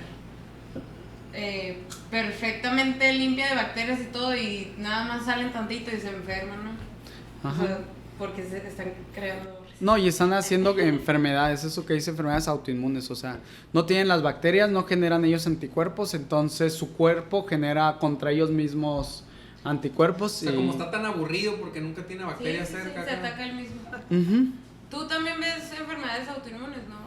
perfectamente limpia de bacterias y todo, y nada más salen tantito y se enferman, ¿no? Ajá. O sea, porque se están creando... No, y están haciendo enfermedades, eso que dice enfermedades autoinmunes, o sea, no tienen las bacterias, no generan ellos anticuerpos, entonces su cuerpo genera contra ellos mismos anticuerpos. O sea, como está tan aburrido porque nunca tiene bacterias Sí, cerca. se acá. ataca el mismo. Ujú. Tú también ves enfermedades autoinmunes, ¿no?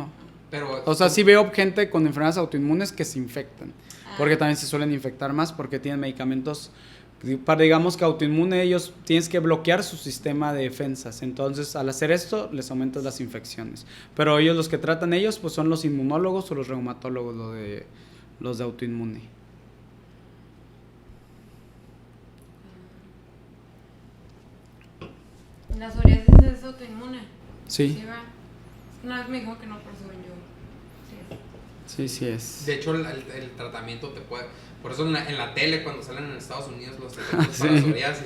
No. Pero, O sea, sí veo gente con enfermedades autoinmunes que se infectan, Ah. porque también se suelen infectar más porque tienen medicamentos, para digamos que autoinmune ellos tienes que bloquear su sistema de defensas, entonces al hacer esto les aumentas las infecciones, pero ellos los que tratan ellos pues son los inmunólogos o los reumatólogos, los de autoinmune. La psoriasis es autoinmune. Sí, va. Una vez me dijo que no, por eso yo. sí es. de hecho, el tratamiento te puede... Por eso en la tele, cuando salen en Estados Unidos los tratamientos Sí. para psoriasis,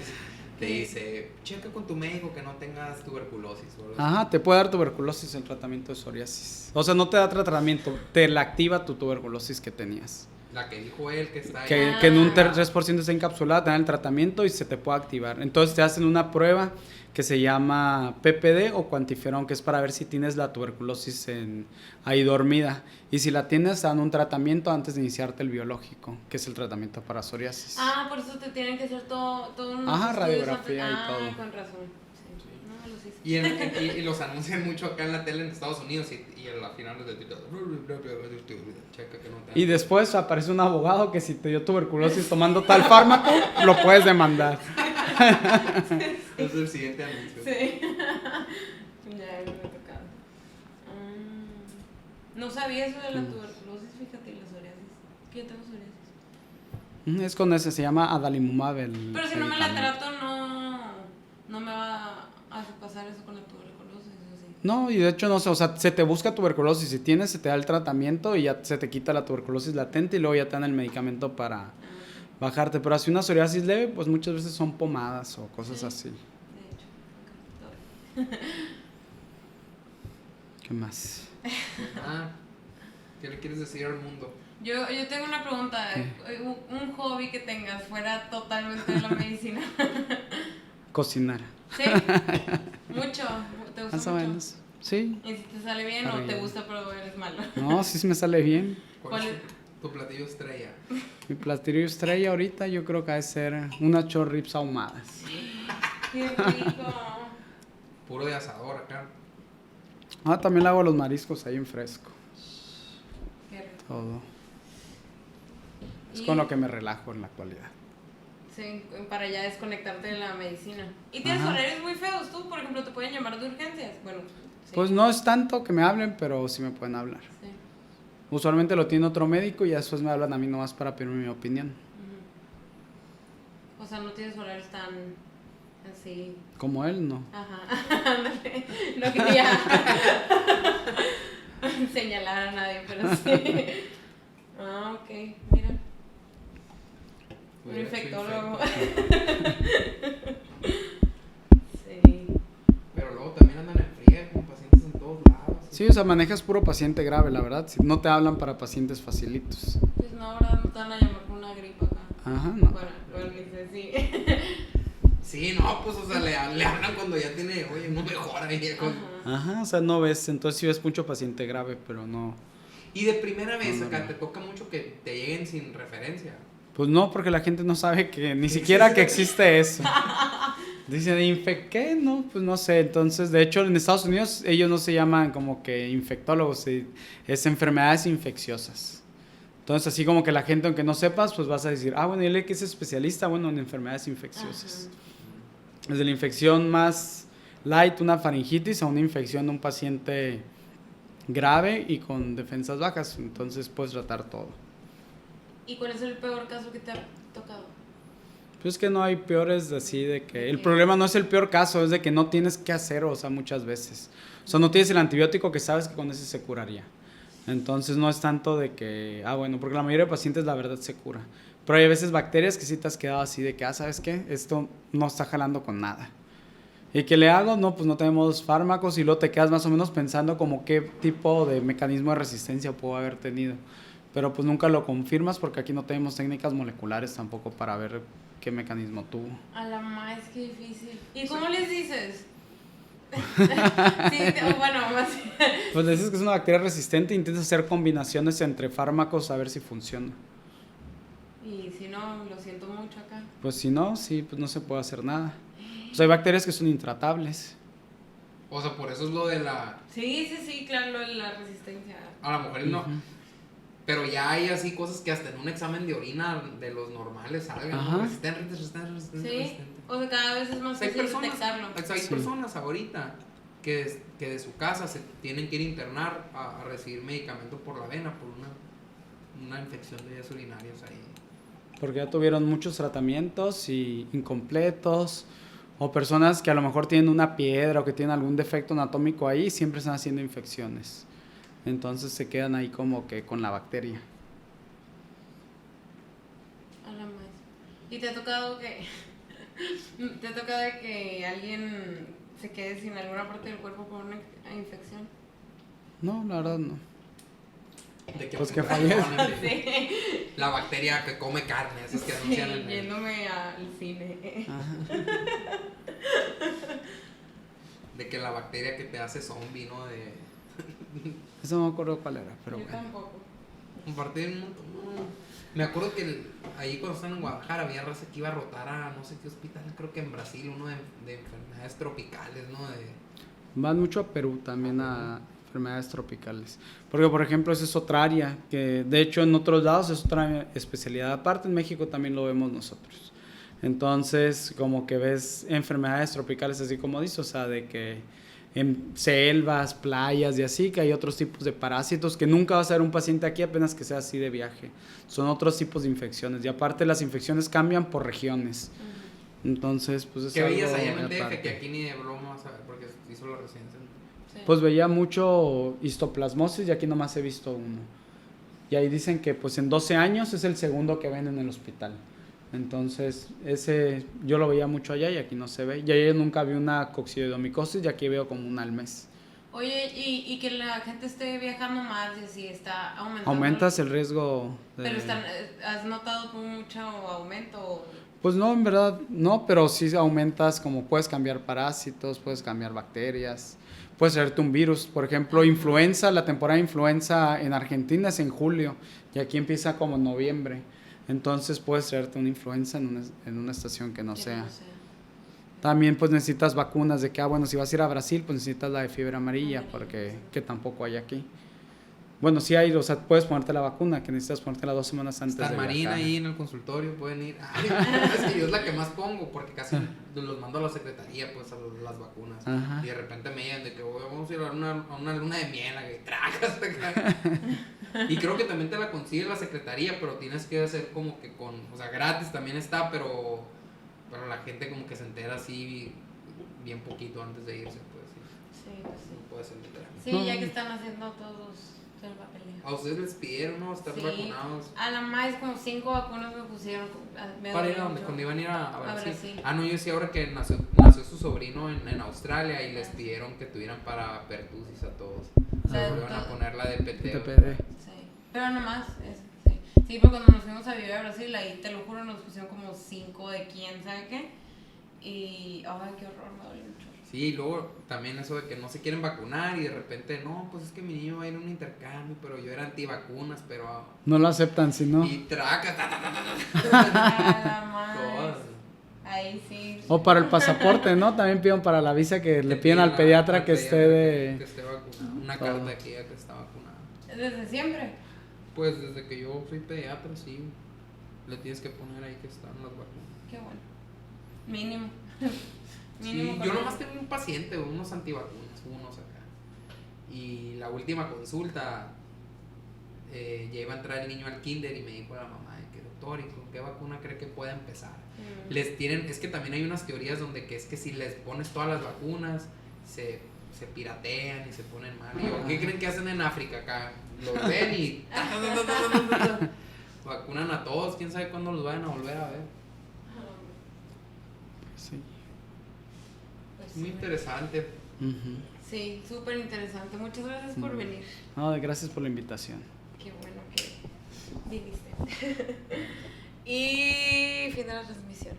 te dice, checa con tu médico que no tengas tuberculosis. O algo así. Ajá, te puede dar tuberculosis el tratamiento de psoriasis. O sea, no te da tratamiento, te la activa tu tuberculosis que tenías. La que dijo él que está ahí. Que en un 3% está encapsulada, te dan el tratamiento y se te puede activar. Entonces te hacen una prueba que se llama PPD o cuantiferón, que es para ver si tienes la tuberculosis ahí dormida. Y si la tienes, te dan un tratamiento antes de iniciarte el biológico, que es el tratamiento para psoriasis. Ah, por eso te tienen que hacer todo un Ajá, radiografía y todo. Con razón. Sí. No, los hice. Y los anuncian mucho acá en la tele en Estados Unidos y a las finales de Twitter. Checa que no te... Y después aparece un abogado que si te dio tuberculosis tomando tal fármaco, lo puedes demandar. Es el siguiente anuncio. Sí. Ya, me ha tocado. No sabía eso de la tuberculosis, fíjate, y la psoriasis. Que yo tengo psoriasis. Es con ese, se llama adalimumab. Pero si no me la trato, no me va a pasar eso con la tuberculosis, ¿o sí? No, y de hecho no sé, o sea, se te busca tuberculosis, si tienes, se te da el tratamiento y ya se te quita la tuberculosis latente y luego ya te dan el medicamento para bajarte. Pero así una psoriasis leve, pues muchas veces son pomadas o cosas Sí. así. De hecho, ¿Qué más? ¿Qué le quieres decir al mundo? yo tengo una pregunta. Un hobby que tengas fuera totalmente de la medicina. Cocinar. ¿Sí? Mucho. ¿Te gusta Más o mucho? menos. Sí. ¿Y si te sale bien Está o te bien. gusta pero eres malo? No, sí me sale bien. ¿Cuál ¿Cuál es tu platillo estrella? Mi platillo estrella ahorita yo creo que ha de ser unas chorrips ahumadas. ¡Qué rico! Puro de asador acá. También le hago los mariscos ahí en fresco. Qué rico. Todo. Es Y- con lo que me relajo en la actualidad. Sí, para ya desconectarte de la medicina. ¿Y tienes Ajá. horarios muy feos tú? Por ejemplo, ¿te pueden llamar de urgencias? Bueno, sí. Pues no es tanto que me hablen, pero sí me pueden hablar. Sí. Usualmente lo tiene otro médico y ya después me hablan a mí nomás para pedirme mi opinión. Ujú. O sea, no tienes horarios tan así. Como él, no. Ajá. Ándale. No quería señalar a nadie, pero sí. Ok, mira. Un Pudiera ser infectólogo. infecto. Sí. Pero luego también andan en friega con pacientes en todos lados. Sí, o sea, manejas puro paciente grave, la verdad. Si no te hablan para pacientes facilitos. Pues no, ahora no te van a llamar por una gripa acá. Ajá, no. Bueno, dice sí. Sí, no, pues, o sea, le hablan cuando ya tiene, oye, no mejora. Ajá. Ajá, o sea, no ves, entonces sí ves mucho paciente grave, pero no. Y de primera vez No, acá no. te toca mucho que te lleguen sin referencia. Pues no, porque la gente no sabe que ni Sí, siquiera sí, que sí. existe eso. Dicen, ¿qué? No, pues no sé. Entonces, de hecho, en Estados Unidos ellos no se llaman como que infectólogos, es enfermedades infecciosas. Entonces, así como que la gente, aunque no sepas, pues vas a decir, bueno, ¿y él que es especialista? Bueno, en enfermedades infecciosas. Desde la infección más light, una faringitis, a una infección de un paciente grave y con defensas bajas. Entonces, puedes tratar todo. ¿Y cuál es el peor caso que te ha tocado? Pues que no hay peores así de que... El Ok. problema no es el peor caso, es de que no tienes que hacer, o sea, muchas veces. O sea, no tienes el antibiótico que sabes que con ese se curaría. Entonces no es tanto de que... bueno, porque la mayoría de pacientes la verdad se cura. Pero hay veces bacterias que sí te has quedado así de que, ¿sabes qué? Esto no está jalando con nada. ¿Y qué le hago? No, pues no tenemos fármacos y luego te quedas más o menos pensando como qué tipo de mecanismo de resistencia pudo haber tenido. Pero pues nunca lo confirmas porque aquí no tenemos técnicas moleculares tampoco para ver qué mecanismo tuvo. A la más, qué difícil. ¿Y cómo les dices? Sí, bueno, más. Pues le dices que es una bacteria resistente e intentas hacer combinaciones entre fármacos a ver si funciona. Y si no, lo siento mucho acá. Pues si no, sí, pues no se puede hacer nada. Pues hay bacterias que son intratables. O sea, por eso es lo de la... Sí, claro, lo de la resistencia. A la mujer no. Pero ya hay así cosas que hasta en un examen de orina de los normales salgan, ¿no? Resistente. Sí, o sea, cada vez es más fácil detectarlo. Hay personas ahorita que de su casa se tienen que ir a internar a recibir medicamento por la vena por una infección de vías urinarias ahí. Porque ya tuvieron muchos tratamientos y incompletos, o personas que a lo mejor tienen una piedra o que tienen algún defecto anatómico ahí, siempre están haciendo infecciones. Entonces se quedan ahí como que con la bacteria. A la más. ¿Y te ha tocado que alguien se quede sin alguna parte del cuerpo por una infección? No, la verdad no. ¿De qué pues que fallece. Sí. La bacteria que come carne, esas que anuncian en el... Yéndome al cine. De que la bacteria que te hace zombie, ¿no? Eso no me acuerdo cuál era, pero Yo bueno. tampoco. Compartir un montón. Me acuerdo que ahí cuando estaban en Guadalajara había raza que iba a rotar a no sé qué hospital, creo que en Brasil, uno de enfermedades tropicales, ¿no? Van mucho a Perú también a enfermedades tropicales. Porque, por ejemplo, esa es otra área que, de hecho, en otros lados es otra especialidad aparte. En México también lo vemos nosotros. Entonces, como que ves enfermedades tropicales, así como dices, o sea, de que en selvas, playas y así, que hay otros tipos de parásitos que nunca vas a ver un paciente aquí apenas que sea así de viaje. Son otros tipos de infecciones. Y aparte, las infecciones cambian por regiones. Entonces, pues es ¿qué algo veías allá en el aparte. DF que aquí ni de broma vas a ver porque hizo la residencia? Sí. Pues veía mucho histoplasmosis y aquí nomás he visto uno. Y ahí dicen que pues en 12 años es el segundo que ven en el hospital. Entonces, ese yo lo veía mucho allá y aquí no se ve. Y allá nunca vi una coccidioidomicosis y aquí veo como una al mes. Oye, y que la gente esté viajando más y así está aumentando. ¿Aumentas el riesgo de...? Pero ¿has notado mucho aumento? Pues no, en verdad no, pero sí aumentas como puedes cambiar parásitos, puedes cambiar bacterias, puedes traerte un virus. Por ejemplo, influenza, la temporada de influenza en Argentina es en julio y aquí empieza como en noviembre. Entonces puedes traerte una influenza en una estación que no sea. También pues necesitas vacunas de que, bueno, si vas a ir a Brasil, pues necesitas la de fiebre amarilla, porque que tampoco hay aquí. Bueno, sí hay, o sea, puedes ponerte la vacuna, que necesitas ponértela 2 semanas antes Está de Marina viajar. ahí en el consultorio, pueden ir. Ay, es que yo es la que más pongo, porque casi los mando a la secretaría, pues, a las vacunas. Ajá. Y de repente me llegan de que vamos a ir a una luna de miel, que tragas acá. Y creo que también te la consigue la secretaría, pero tienes que hacer como que o sea, gratis también está, pero la gente como que se entera así bien poquito antes de irse, pues sí. Sí, pues sí. No puede ser literal. Sí, ya que están haciendo todos el papeleo. ¿A ustedes les pidieron, no? ¿Estar vacunados? A la más como 5 vacunas me pusieron. ¿Para ir a donde? Cuando iban a ir a Brasil. Brasil. Ah, no, yo sí, ahora que nació su sobrino en Australia y les pidieron que tuvieran para pertusis a todos. O sea, Le van a poner la de PT. PPD. Sí, pero nomás eso, sí. Sí, porque cuando nos fuimos a vivir a Brasil, ahí te lo juro, nos pusieron como 5 de quién sabe qué. Y, ay, qué horror, me dolió mucho. Sí, y luego también eso de que no se quieren vacunar y de repente, no, pues es que mi niño va a ir a un intercambio, pero yo era antivacunas, pero... No lo aceptan, si no. Y traca, Nada más. todas. Ahí sí. O para el pasaporte, ¿no? También piden para la visa que le piden al pediatra que esté Que esté vacunado. Una todo. carta aquí que está vacunado. ¿Desde siempre? Pues desde que yo soy pediatra, sí. Le tienes que poner ahí que están las vacunas. Qué bueno. Mínimo. Sí, yo nomás tengo un paciente, unos antivacunas, unos acá. Y la última consulta, ya iba a entrar el niño al kinder y me dijo la mamá, que doctor, ¿y con qué vacuna cree que pueda empezar? Es que también hay unas teorías donde que es que si les pones todas las vacunas, se piratean y se ponen mal. Y yo, ¿qué creen que hacen en África acá? Los ven y vacunan a todos, quién sabe cuándo los vayan a volver a ver. Sí. Pues, Muy interesante. Sí, súper interesante. Muchas gracias por venir. No, gracias por la invitación. Qué bueno que viniste. Y fin de la transmisión.